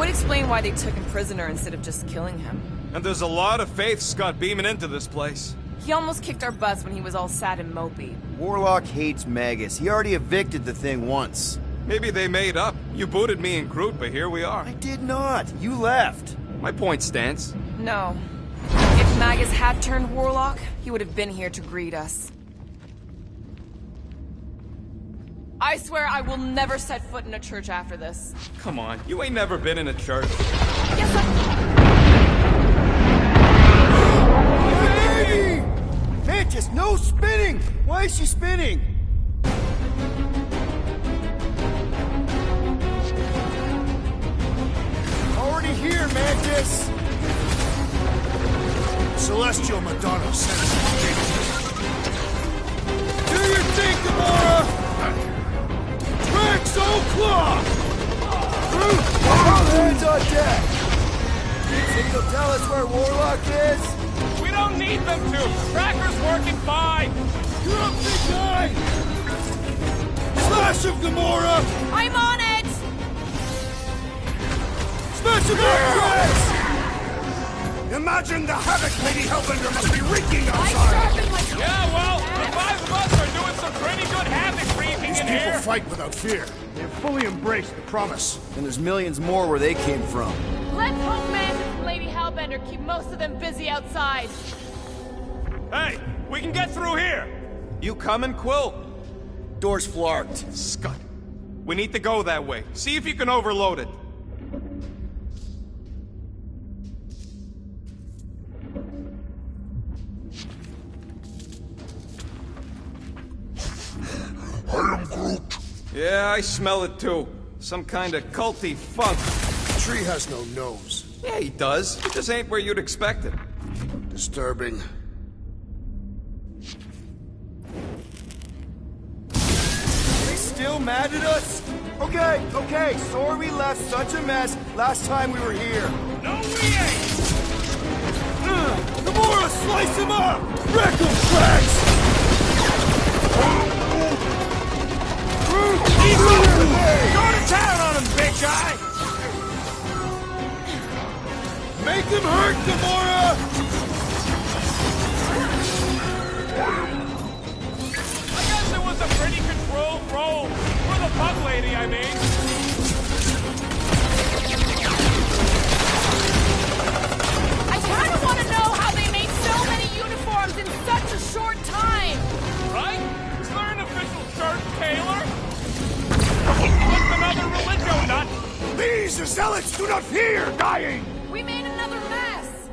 would explain why they took him prisoner instead of just killing him. And there's a lot of faiths got beaming into this place. He almost kicked our butts when he was all sad and mopey. Warlock hates Magus. He already evicted the thing once. Maybe they made up. You booted me and Groot, but here we are. I did not. You left. My point stands. No. If Magus had turned Warlock, he would have been here to greet us. I swear I will never set foot in a church after this. Come on, you ain't never been in a church. Yes, Hey! Mantis, no spinning! Why is she spinning? Already here, Mantis! Celestial Madonna sends you. Do your thing, Gamora! Rex O'Clock! All hands on deck! Think you'll tell us where Warlock is? We don't need them to. Tracker's working fine. You're up, big guy! Slash him, Gamora! I'm on it! Smash him up, Rex! Imagine the havoc Lady Hellbender must be wreaking I outside! sharpened my... Yeah, well, the five of us are doing some pretty good havoc wreaking These in people here. fight without fear. They have fully embraced the promise. And there's millions more where they came from. Let's hope Mantis and Lady Hellbender keep most of them busy outside. Hey, we can get through here. You coming, Quill? Door's flarked. Scud. We need to go that way. See if you can overload it. I am Groot. Yeah, I smell it too. Some kind of culty funk. The tree has no nose. Yeah, he does. It just ain't where you'd expect it. Disturbing. They still mad at us? Okay, sorry we left such a mess last time we were here. No, we ain't! Gamora, slice him up! Wreck him, Rex! Go to town on him, big guy! Make him hurt, Gamora! I guess it was a pretty controlled roll. For the bug lady, I mean. I kind of want to know how they made so many uniforms in such a short time. Right? Is there an official shirt tailor? What's another religio nut? These zealots do not fear dying! We made another mess.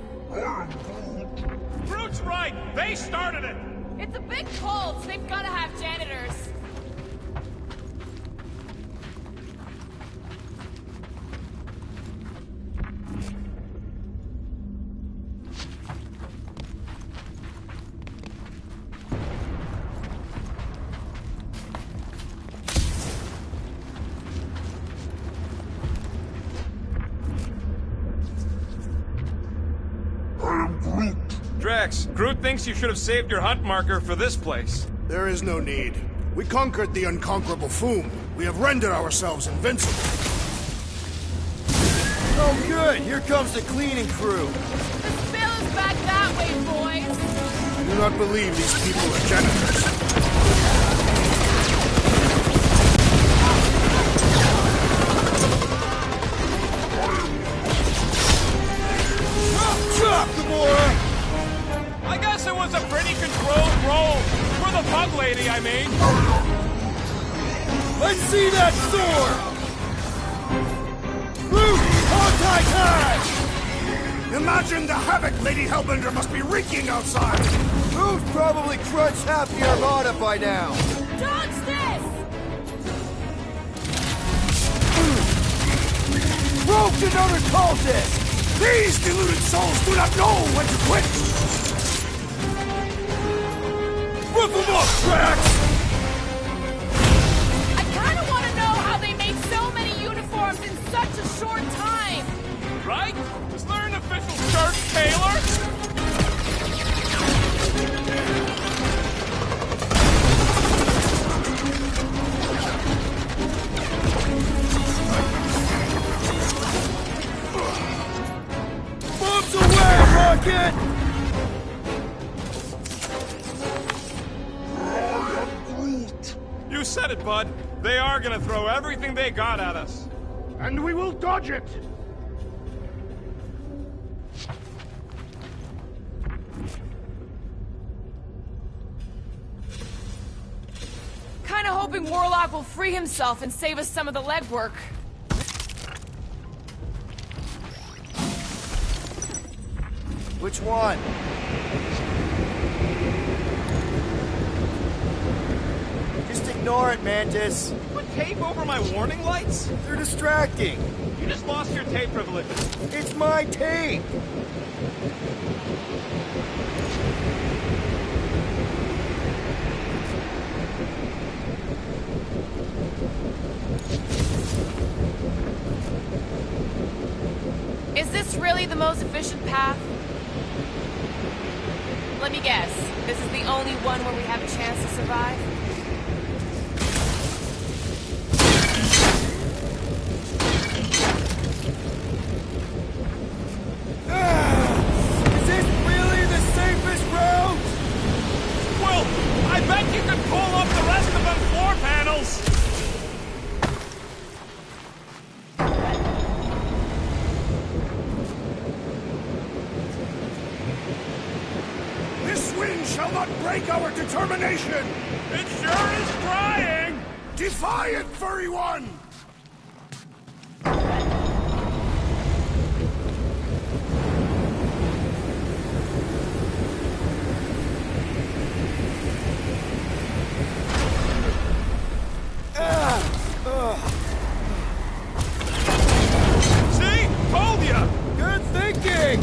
Groot's right. They started it. It's a big cult. They've got to have janitors. I am Groot. Drax, Groot thinks you should have saved your hunt marker for this place. There is no need. We conquered the unconquerable Foom. We have rendered ourselves invincible. Oh good, here comes the cleaning crew. The spill is back that way, boys. I do not believe these people are janitors. Chop, Gamora! I guess it was a pretty controlled roll. For the bug lady, I mean. Let's see that sword! Groot, anti-time! Imagine the havoc Lady Hellbender must be wreaking outside! Groot's probably crunched half the Armada by now. Dodge this! Roped another cultist! These deluded souls do not know when to quit! Rip him up, Drax! I kind of want to know how they made so many uniforms in such a short time. Right? Is there an official shirt tailor? You said it, bud. They are gonna throw everything they got at us. And we will dodge it! Kinda hoping Warlock will free himself and save us some of the legwork. Which one? Just ignore it, Mantis. Put tape over my warning lights? They're distracting. You just lost your tape privileges. It's my tape! Is this really the most efficient path? Let me guess. This is the only one where we have a chance to survive? Is this really the safest route? Well, I bet you could pull up the rest of them floor panels. This wind shall not break our determination! It sure is trying. Defy it, furry one! See? Told ya. Good thinking!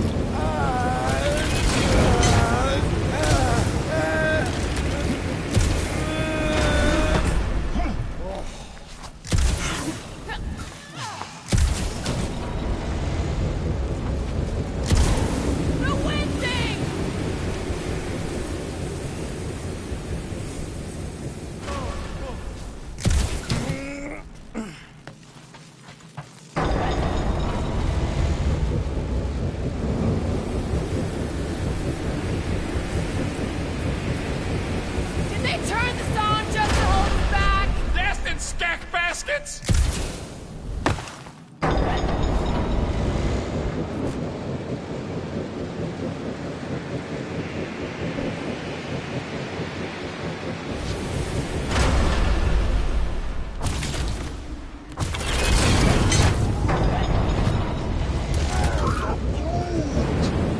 The wind thing! Did they turn this on just to hold us back? Destin stack baskets.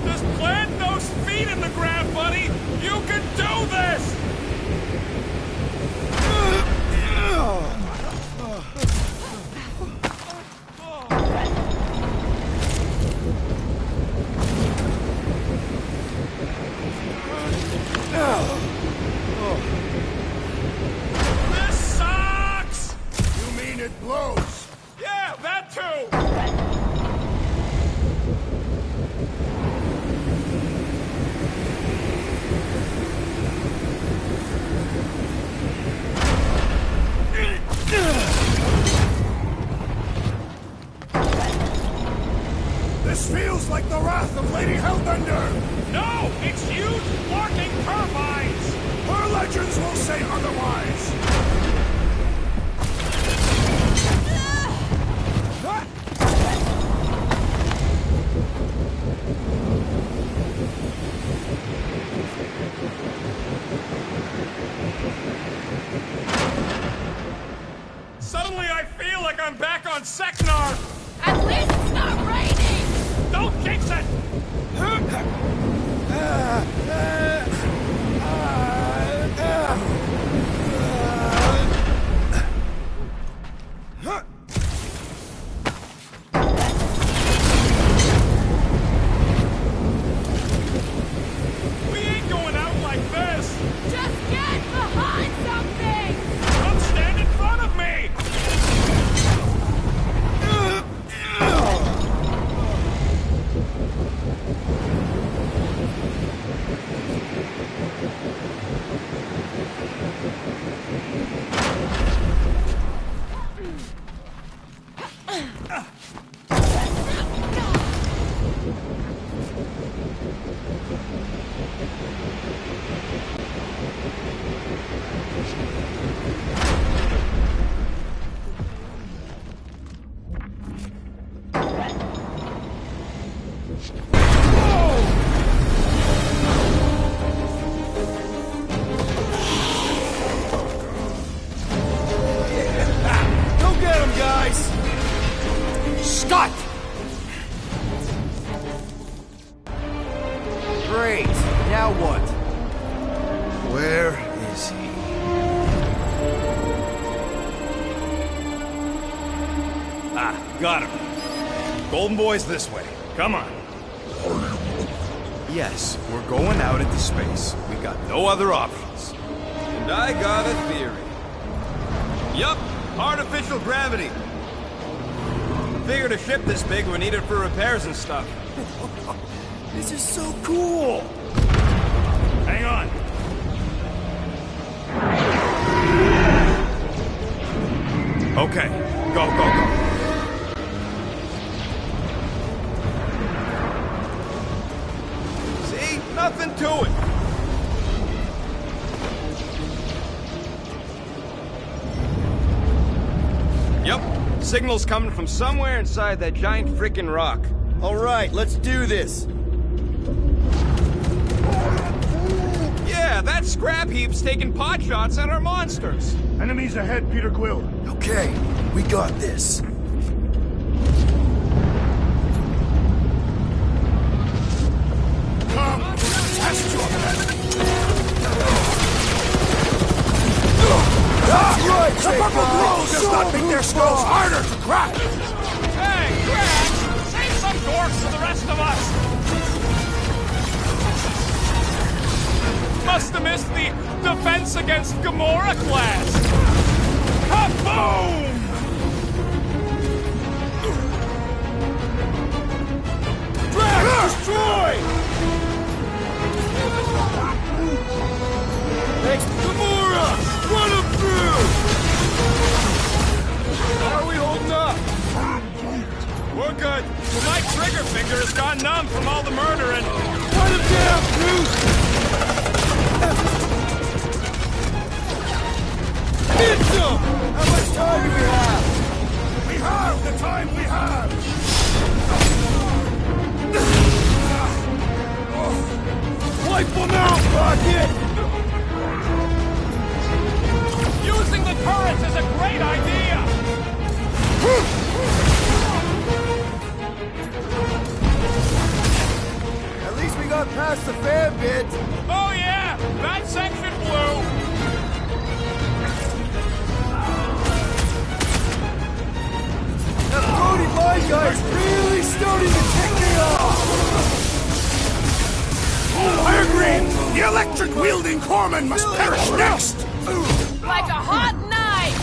Just plant those feet in the ground, buddy. You can do this. This sucks. You mean it blows? Yeah, that too. This feels like the wrath of Lady Hellbender! No, it's huge walking turbines. Her legends will say otherwise! Suddenly I feel like I'm back on Seknar. At least it's not raining! Don't jinx it. We ain't going out like this. Just get behind something! Come stand in front of me. Got him. Golden Boy's this way. Come on. Yes, we're going out into space. We got no other options. And I got a theory. Yup, artificial gravity. Figured a ship this big would need it for repairs and stuff. This is so cool! Hang on. Okay, go, go, go. See? Nothing to it. Yep, signal's coming from somewhere inside that giant frickin' rock. All right, let's do this. Yeah, that scrap heap's taking pot shots at our monsters. Enemies ahead, Peter Quill. Okay, we got this. Come, test your pen. That's right, The purple glow does not make their skulls harder to crack. Hey, Greg! Save some dorks for the rest of us! Must have missed the Defense Against Gamora class! Kaboom! Drag! Destroy! Thanks, Gamora! Run him through! How are we holding up? We're good. My trigger finger has gone numb from all the murdering. Run him down, Groot! Get some! How much time do we have? We have the time we have. Wipe them out, Rocket! Using the turrets is a great idea! At least we got past the fan bit. Oh yeah! That section blew! That Brody Blind guy's really starting to tick me off! Fire Green, the electric-wielding corpsman must perish next. Like a hot knife!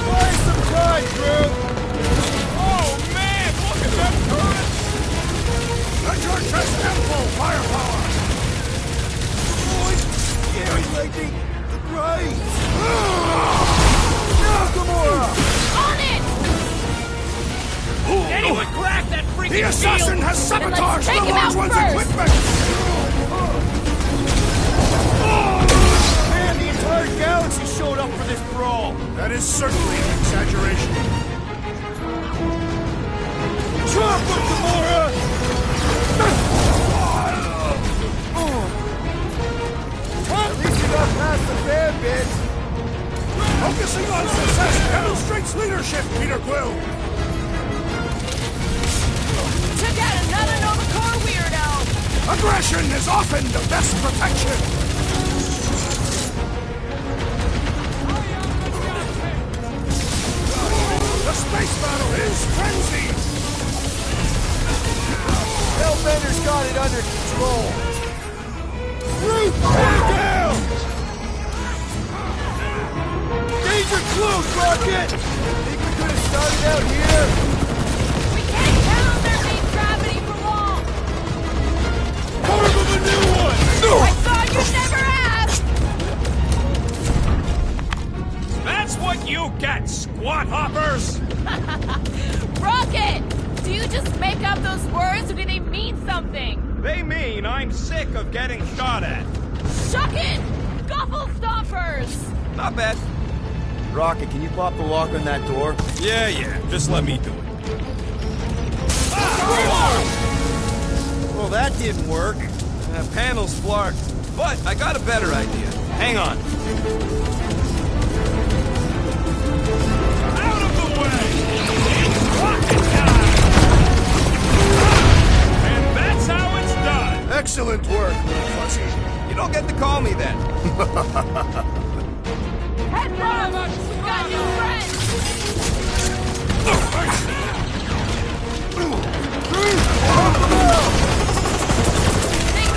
Buy some time, Groot! Oh man, look at them turrets! Let your chest ample firepower. Scary lightning! Right! Now, Gamora! On it! Anyone crack that freaking The assassin shield? has sabotaged take the him large out one's first. equipment. Man, the entire galaxy showed up for this brawl! That is certainly an exaggeration. Chop him, Gamora! At least we got past the fan bit. Focusing on success demonstrates leadership, Peter Quill. Took out another Nova Corps weirdo! Aggression is often the best protection. The space battle is frenzied. Hellbender's got it under control. Groot, put it down! Danger close, Rocket! Think we could have started out here? We can't count on there being gravity for long! Carve him a new one! I thought you'd never ask! That's what you get, squat hoppers! Rocket! Do you just make up those words or do they mean something? They mean I'm sick of getting shot at. Shuck it! Guffle stompers! Not bad. Rocket, can you pop the lock on that door? Yeah, just let me do it. Well, that didn't work. Panel's flarked. But I got a better idea. Hang on. Out of the way! It's rocket time! And that's how it's done! Excellent work, little Fuzzy. You don't get to call me that. Heads up! We've got new friends! They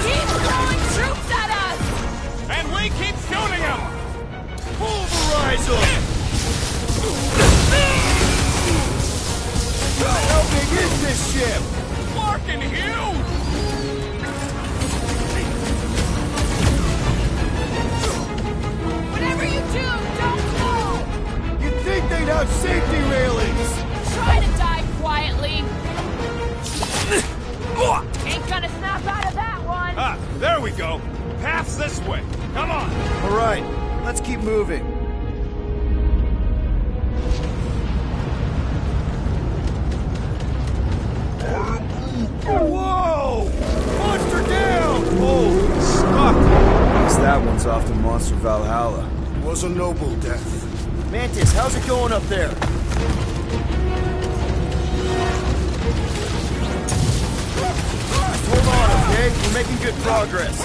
keep throwing troops at us! And we keep shooting them! Pulverize them! How big is this ship? Fucking huge! Whatever you do, don't fall! You'd think they'd have safety railings! Try to die quietly! Ain't gonna snap out of that one! Ah, there we go. Path's this way. Come on. All right, let's keep moving. Whoa! Monster down! Oh, stuck. Guess that one's off to Monster Valhalla. It was a noble death. Mantis, how's it going up there? Hold on, okay? We're making good progress.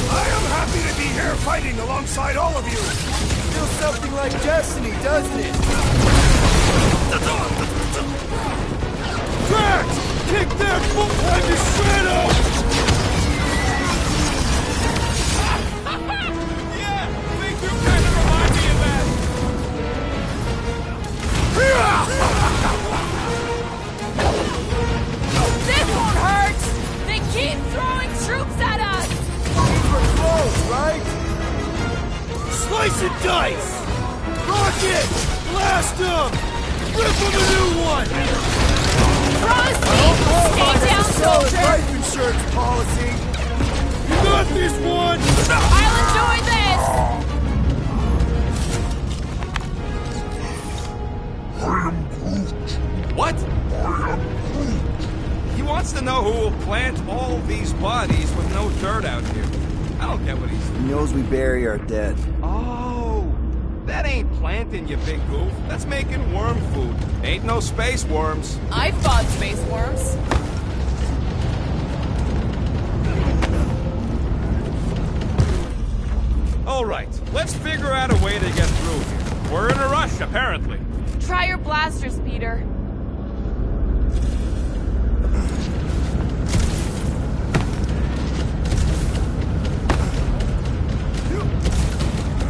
I am happy to be here fighting alongside all of you. Feels something like destiny, doesn't it? Drax! Kick that bullhead to shredder! Yeah, think you kind of remind me of that. This won't hurt! They keep throwing troops at us! We're close, right? Slice and dice! Rocket! Blast them! Rip them a new one! Promise me! Stay down, Solid soldier! life insurance policy! You got this one! I'll enjoy this! I am Groot. What? He wants to know who will plant all these bodies with no dirt out here. I don't get what he's... He knows we bury our dead. Oh, that ain't planting, you big goof. That's making worm food. Ain't no space worms. I fought space worms. All right, let's figure out a way to get through here. We're in a rush, apparently. Try your blasters, Peter.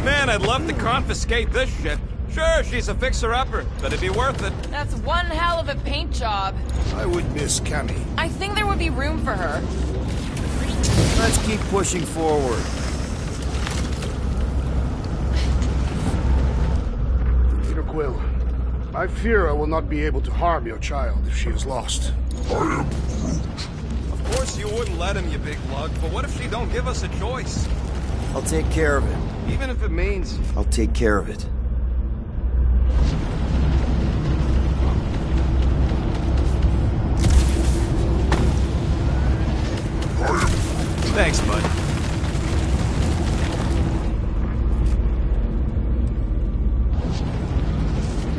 Man, I'd love to confiscate this shit. Sure, she's a fixer-upper, but it'd be worth it. That's one hell of a paint job. I would miss Cammy. I think there would be room for her. Let's keep pushing forward. Peter Quill, I fear I will not be able to harm your child if she is lost. Of course you wouldn't let him, you big lug, but what if she don't give us a choice? I'll take care of it. Even if it means... I'll take care of it. Thanks, bud.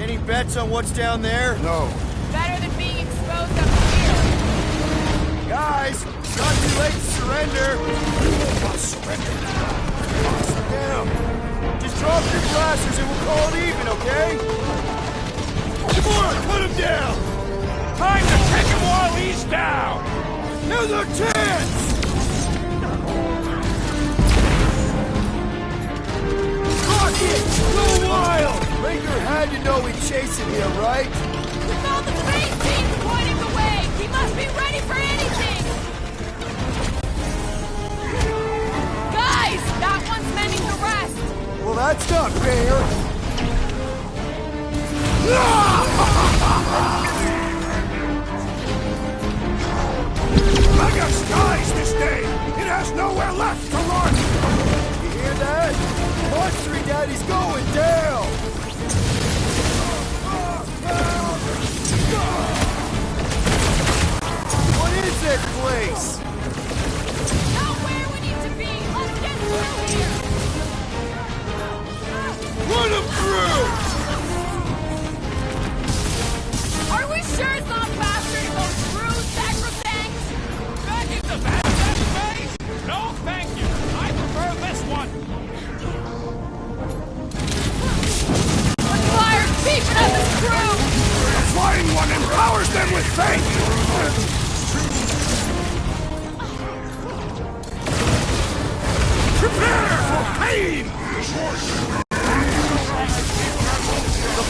Any bets on what's down there? No. Better than being exposed up here. Guys, not too late to surrender. Not surrender. Down. Just drop your blasters and we'll call it even, okay? Come on, put him down! Time to kick him while he's down! Now's our chance! Rocket! Go wild! Ranger had to know we'd chase him here, right? With all the space teams pointing the way, he must be ready for anything! Guys, that one's mending the rest! Well, that's not fair! I got skies this day! It has nowhere left to run! You hear that? Monster Daddy's going down! What is that place? Not where we need to be! Let's get through here! Run him through! Are we sure it's not faster to go through sacrosanct? Back into that space? No, thank you. I prefer this one.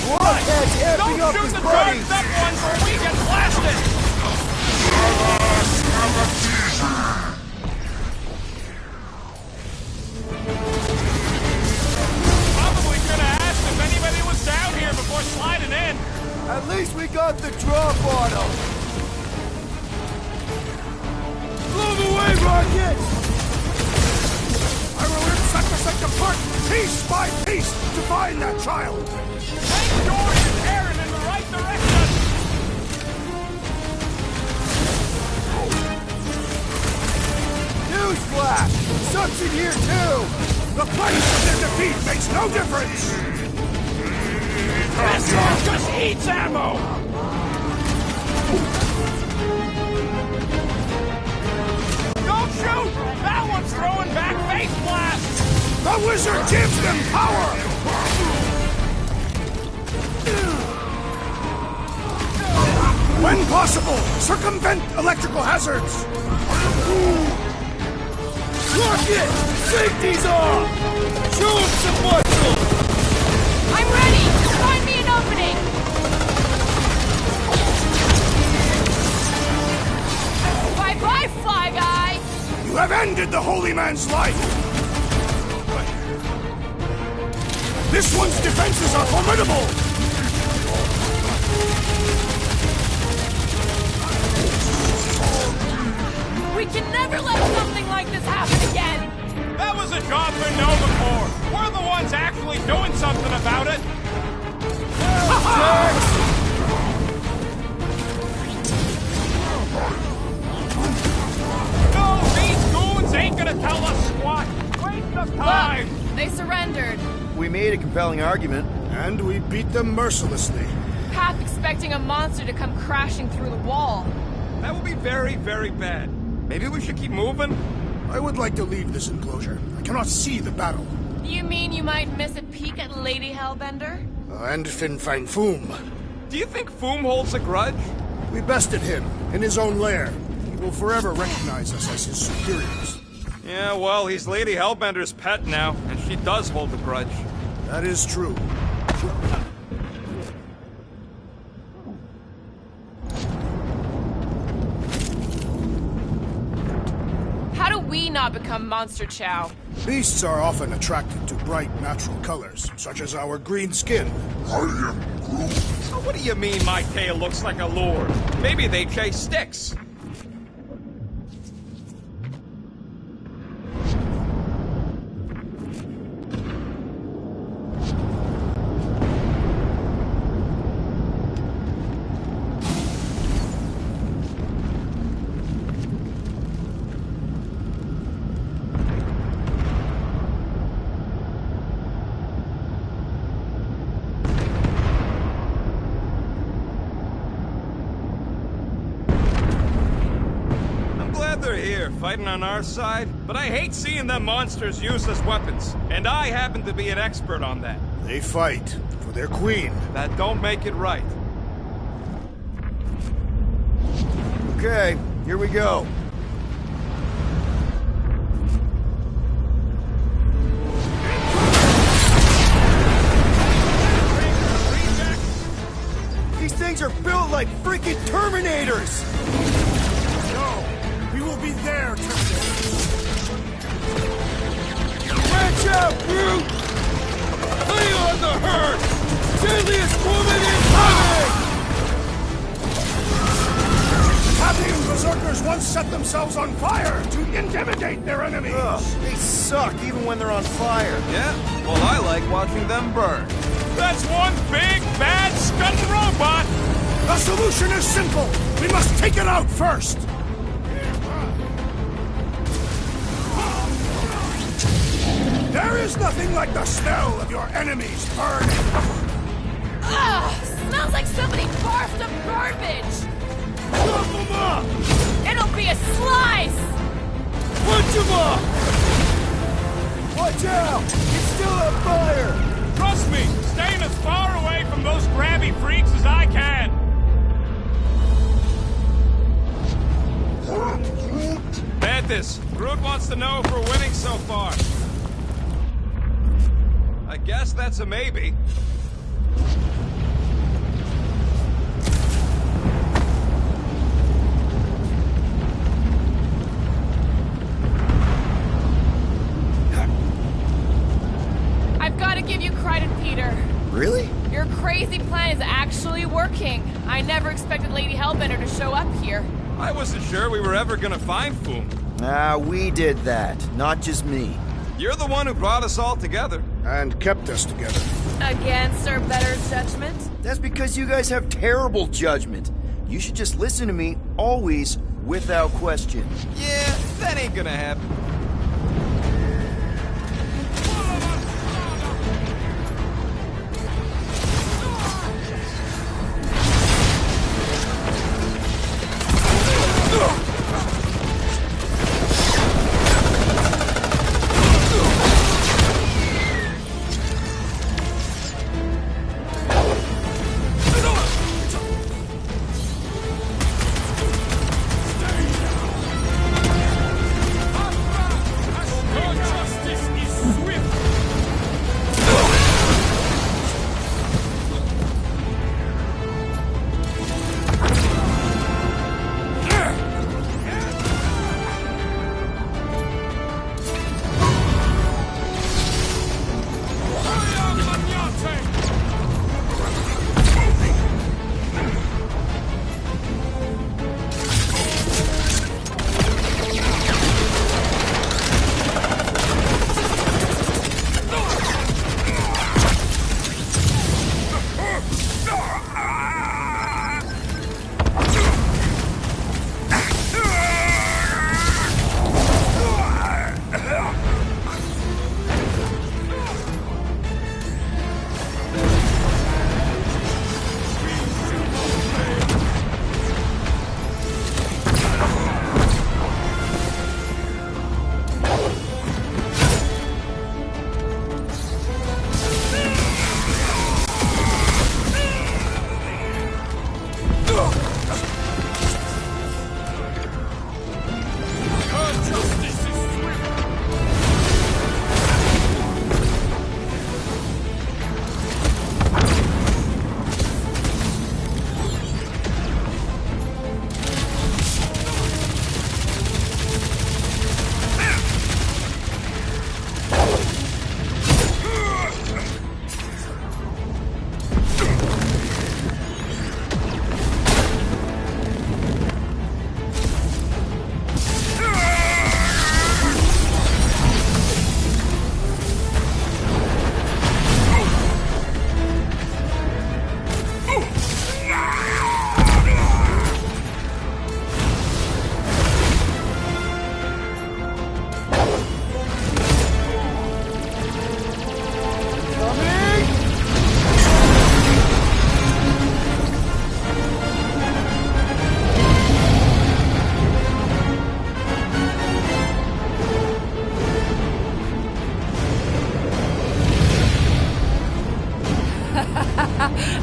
Blockhead's amping up his buddies! Up ones or we get blasted! Probably could have asked if anybody was down here before sliding in. At least we got the drop on him! Blow them away, Rocket! I will rip Sacrosanct apart, piece by piece, to find that child! Thank George is Aaron in the right direction! Newsflash! Sucks in here, too! The price of their defeat makes no difference! This one just eats ammo! Don't shoot! That one's throwing back face blasts! The wizard gives them power! When possible, circumvent electrical hazards! Rocket! Safety's off! Show him some muscle! I'm ready! Find me an opening! Bye-bye, Fly Guy! You have ended the holy man's life! This one's defenses are formidable! We can never let something like this happen again! That was a job for Nova Corps! We're the ones actually doing something about it! No, these goons ain't gonna tell us squat! Waste of time! Look, they surrendered. We made a compelling argument. And we beat them mercilessly. Half expecting a monster to come crashing through the wall. That would be very, very bad. Maybe we should keep moving? I would like to leave this enclosure. I cannot see the battle. You mean you might miss a peek at Lady Hellbender? And Fin Fang Foom. Do you think Foom holds a grudge? We bested him in his own lair. He will forever recognize us as his superiors. Yeah, well, he's Lady Hellbender's pet now, and she does hold a grudge. That is true. How do we not become Monster Chow? Beasts are often attracted to bright natural colors, such as our green skin. I am Groot. What do you mean my tail looks like a lure? Maybe they chase sticks. They're here, fighting on our side, but I hate seeing them monsters used as weapons, and I happen to be an expert on that. They fight for their queen. That don't make it right. Okay, here we go. These things are built like freaking Terminators! We will be there, Branch out, Groot! Lay on the herd! Deadliest woman incoming! Happy berserkers once set themselves on fire to intimidate their enemies. Ugh, they suck even when they're on fire. Yeah? Well, I like watching them burn. That's one big, bad, scudding robot! The solution is simple. We must take it out first. There is nothing like the smell of your enemies burning. Ugh! Smells like somebody barfed up garbage! Chop them up! It'll be a slice! Punch them up! Watch out! It's still on fire! Trust me, staying as far away from those grabby freaks as I can. Mantis, Groot wants to know if we're winning so far. I guess that's a maybe. I've got to give you credit, Peter. Really? Your crazy plan is actually working. I never expected Lady Hellbender to show up here. I wasn't sure we were ever gonna find Foom. Ah, we did that, not just me. You're the one who brought us all together. And kept us together. Against our better judgment? That's because you guys have terrible judgment. You should just listen to me, always, without question. Yeah, that ain't gonna happen.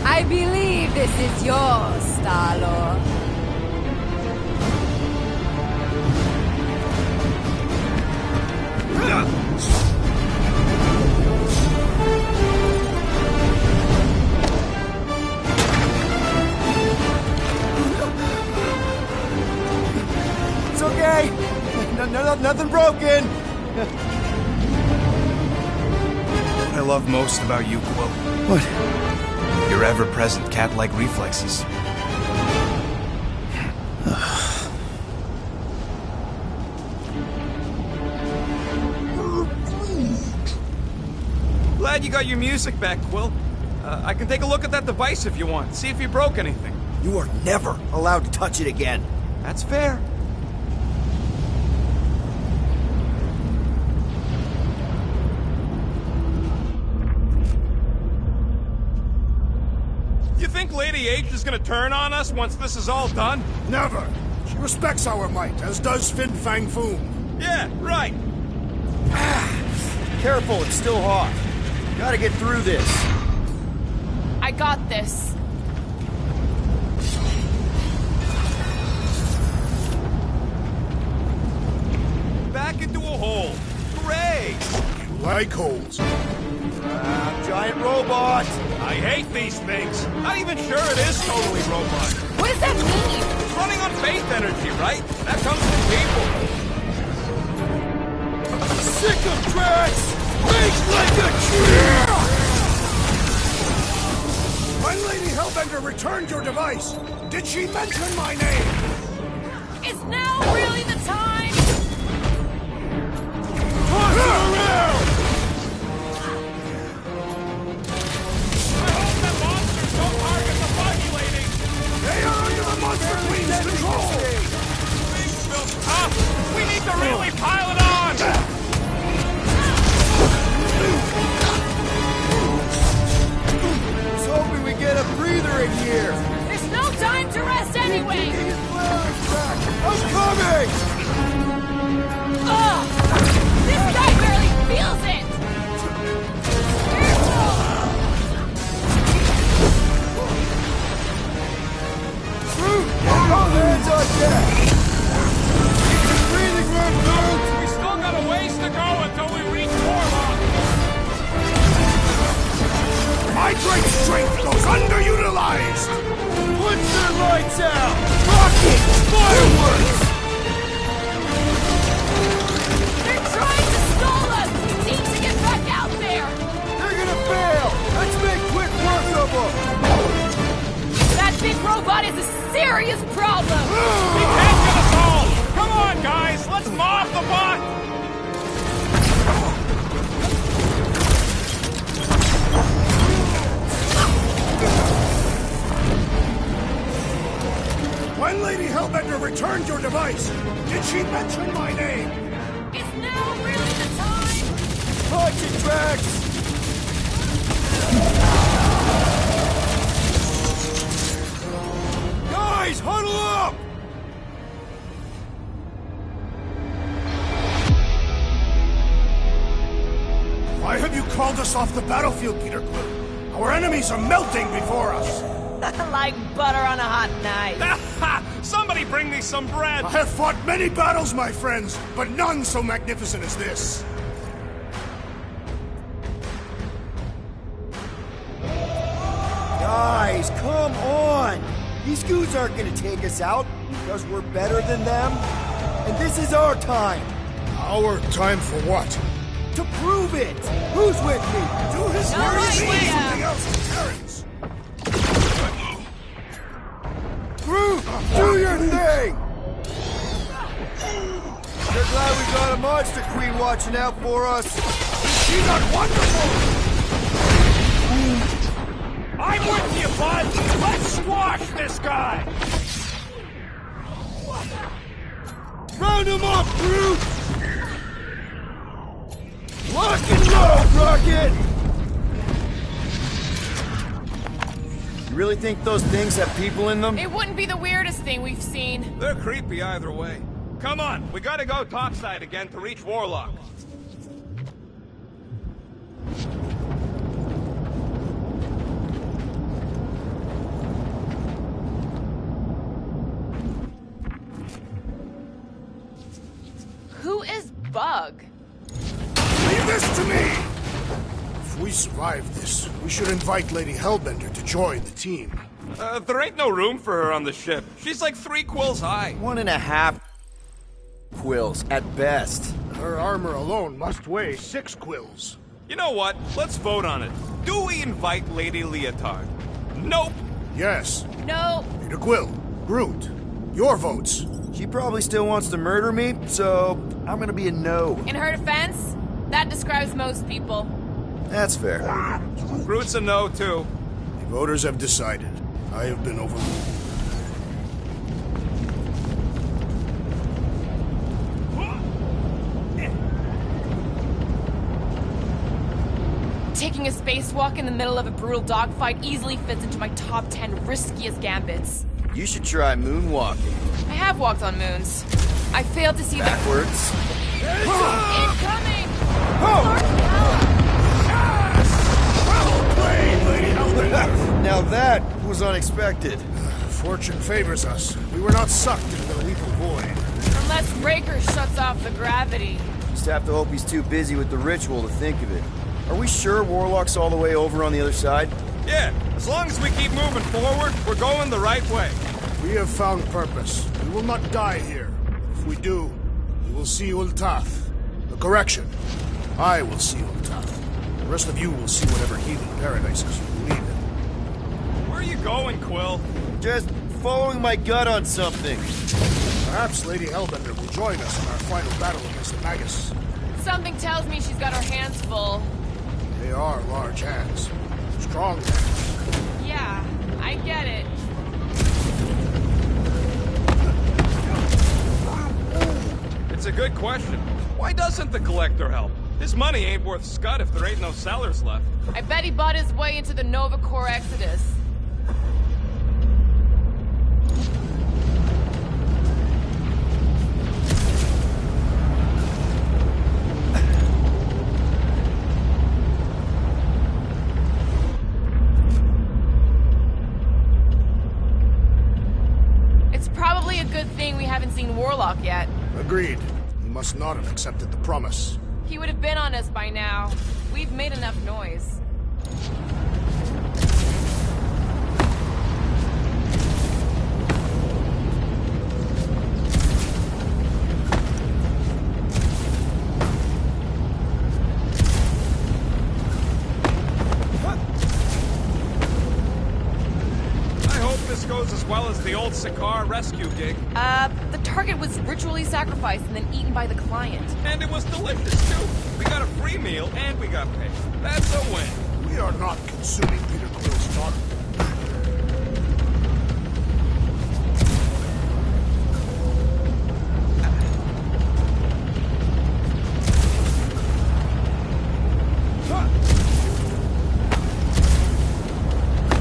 I believe this is yours, Star-Lord. It's okay. Nothing broken. What I love most about you, Quill. What? Your ever-present cat-like reflexes. Glad you got your music back, Quill. I can take a look at that device if you want, see if you broke anything. You are never allowed to touch it again. That's fair. You think Lady H is gonna turn on us once this is all done? Never. She respects our might, as does Fin Fang Foom. Yeah, right. Careful, it's still hot. Gotta get through this. I got this. Back into a hole. Hooray! You like holes. Giant robot! I hate these things. Not even sure it is totally robot. What does that mean? It's running on faith energy, right? That comes from people. Sick of Drax! Make like a tree! When Lady Hellbender returned your device, did she mention my name? Is now really the time? Toss it around! I hope that monsters don't target the buggy lady. They are under the Monster Queen's control! Things feel tough. We need to really pile it on. I was hoping we get a breather in here. There's no time to rest anyway! I'm coming! Ugh! This guy barely feels it! Careful! All hands on deck! Keep your breathing room, dude! We still got a ways to go until we reach Warlock. My great strength goes underutilized! Put their lights out! Rockets! Fireworks! They're trying to stall us! We need to get back out there! They're gonna fail! Let's make quick work of them! That big robot is a serious problem! He can't get us all. Come on, guys. Let's mob the bot. When Lady Hellbender returned your device, did she mention my name? Is now really the time? Punch it, Drax! Guys, huddle up! Why have you called us off the battlefield, Peter Quill? Our enemies are melting before us! Like butter on a hot night. Somebody bring me some bread. I have fought many battles, my friends, but none so magnificent as this. Guys, come on! These goons aren't gonna take us out because we're better than them. And this is our time. Our time for what? To prove it! Who's with me? Do his No worst idea. something else in Terrence! Groot, do your thing! You're glad we got a monster queen watching out for us. She got wonderful! I'm with you, bud. Let's squash this guy. Round him up, Groot! Lock and load, Rocket! You really think those things have people in them? It wouldn't be the weirdest thing we've seen. They're creepy either way. Come on, we gotta go topside again to reach Warlock. Who is Bug? Leave this to me! If we survive this, we should invite Lady Hellbender to join the team. There ain't no room for her on the ship. She's like 3 quills high. 1.5 quills at best. Her armor alone must weigh 6 quills. You know what? Let's vote on it. Do we invite Lady Leotard? Nope. Yes, No. Peter Quill, Groot, your votes. She probably still wants to murder me, so I'm gonna be a no. In her defense, that describes most people. That's fair. Groot's a no, too. The voters have decided. I have been overruled. Taking a spacewalk in the middle of a brutal dogfight easily fits into my top 10 riskiest gambits. You should try moonwalking. I have walked on moons. I failed to see that. Backwards. Incoming! Well played, Lady Hellbender! Now that was unexpected. Fortune favors us. We were not sucked into the lethal void. Unless Breaker shuts off the gravity. Just have to hope he's too busy with the ritual to think of it. Are we sure Warlock's all the way over on the other side? Yeah, as long as we keep moving forward, we're going the right way. We have found purpose. We will not die here. If we do, we will see Ultath. The correction. I will see Ultath. The rest of you will see whatever heathen paradises you believe in. Where are you going, Quill? Just following my gut on something. Perhaps Lady Hellbender will join us in our final battle against the Magus. Something tells me she's got her hands full. They are large hands. Strong hands. Yeah, I get it. It's a good question. Why doesn't the Collector help? His money ain't worth scud if there ain't no sellers left. I bet he bought his way into the Nova Corps Exodus. It's probably a good thing we haven't seen Warlock yet. Agreed. He must not have accepted the promise. He would have been on us by now. We've made enough noise. Goes as well as the old Sakaar rescue gig. The target was ritually sacrificed and then eaten by the client. And it was delicious, too. We got a free meal and we got paid. That's a win. We are not consuming Peter Quill's daughter.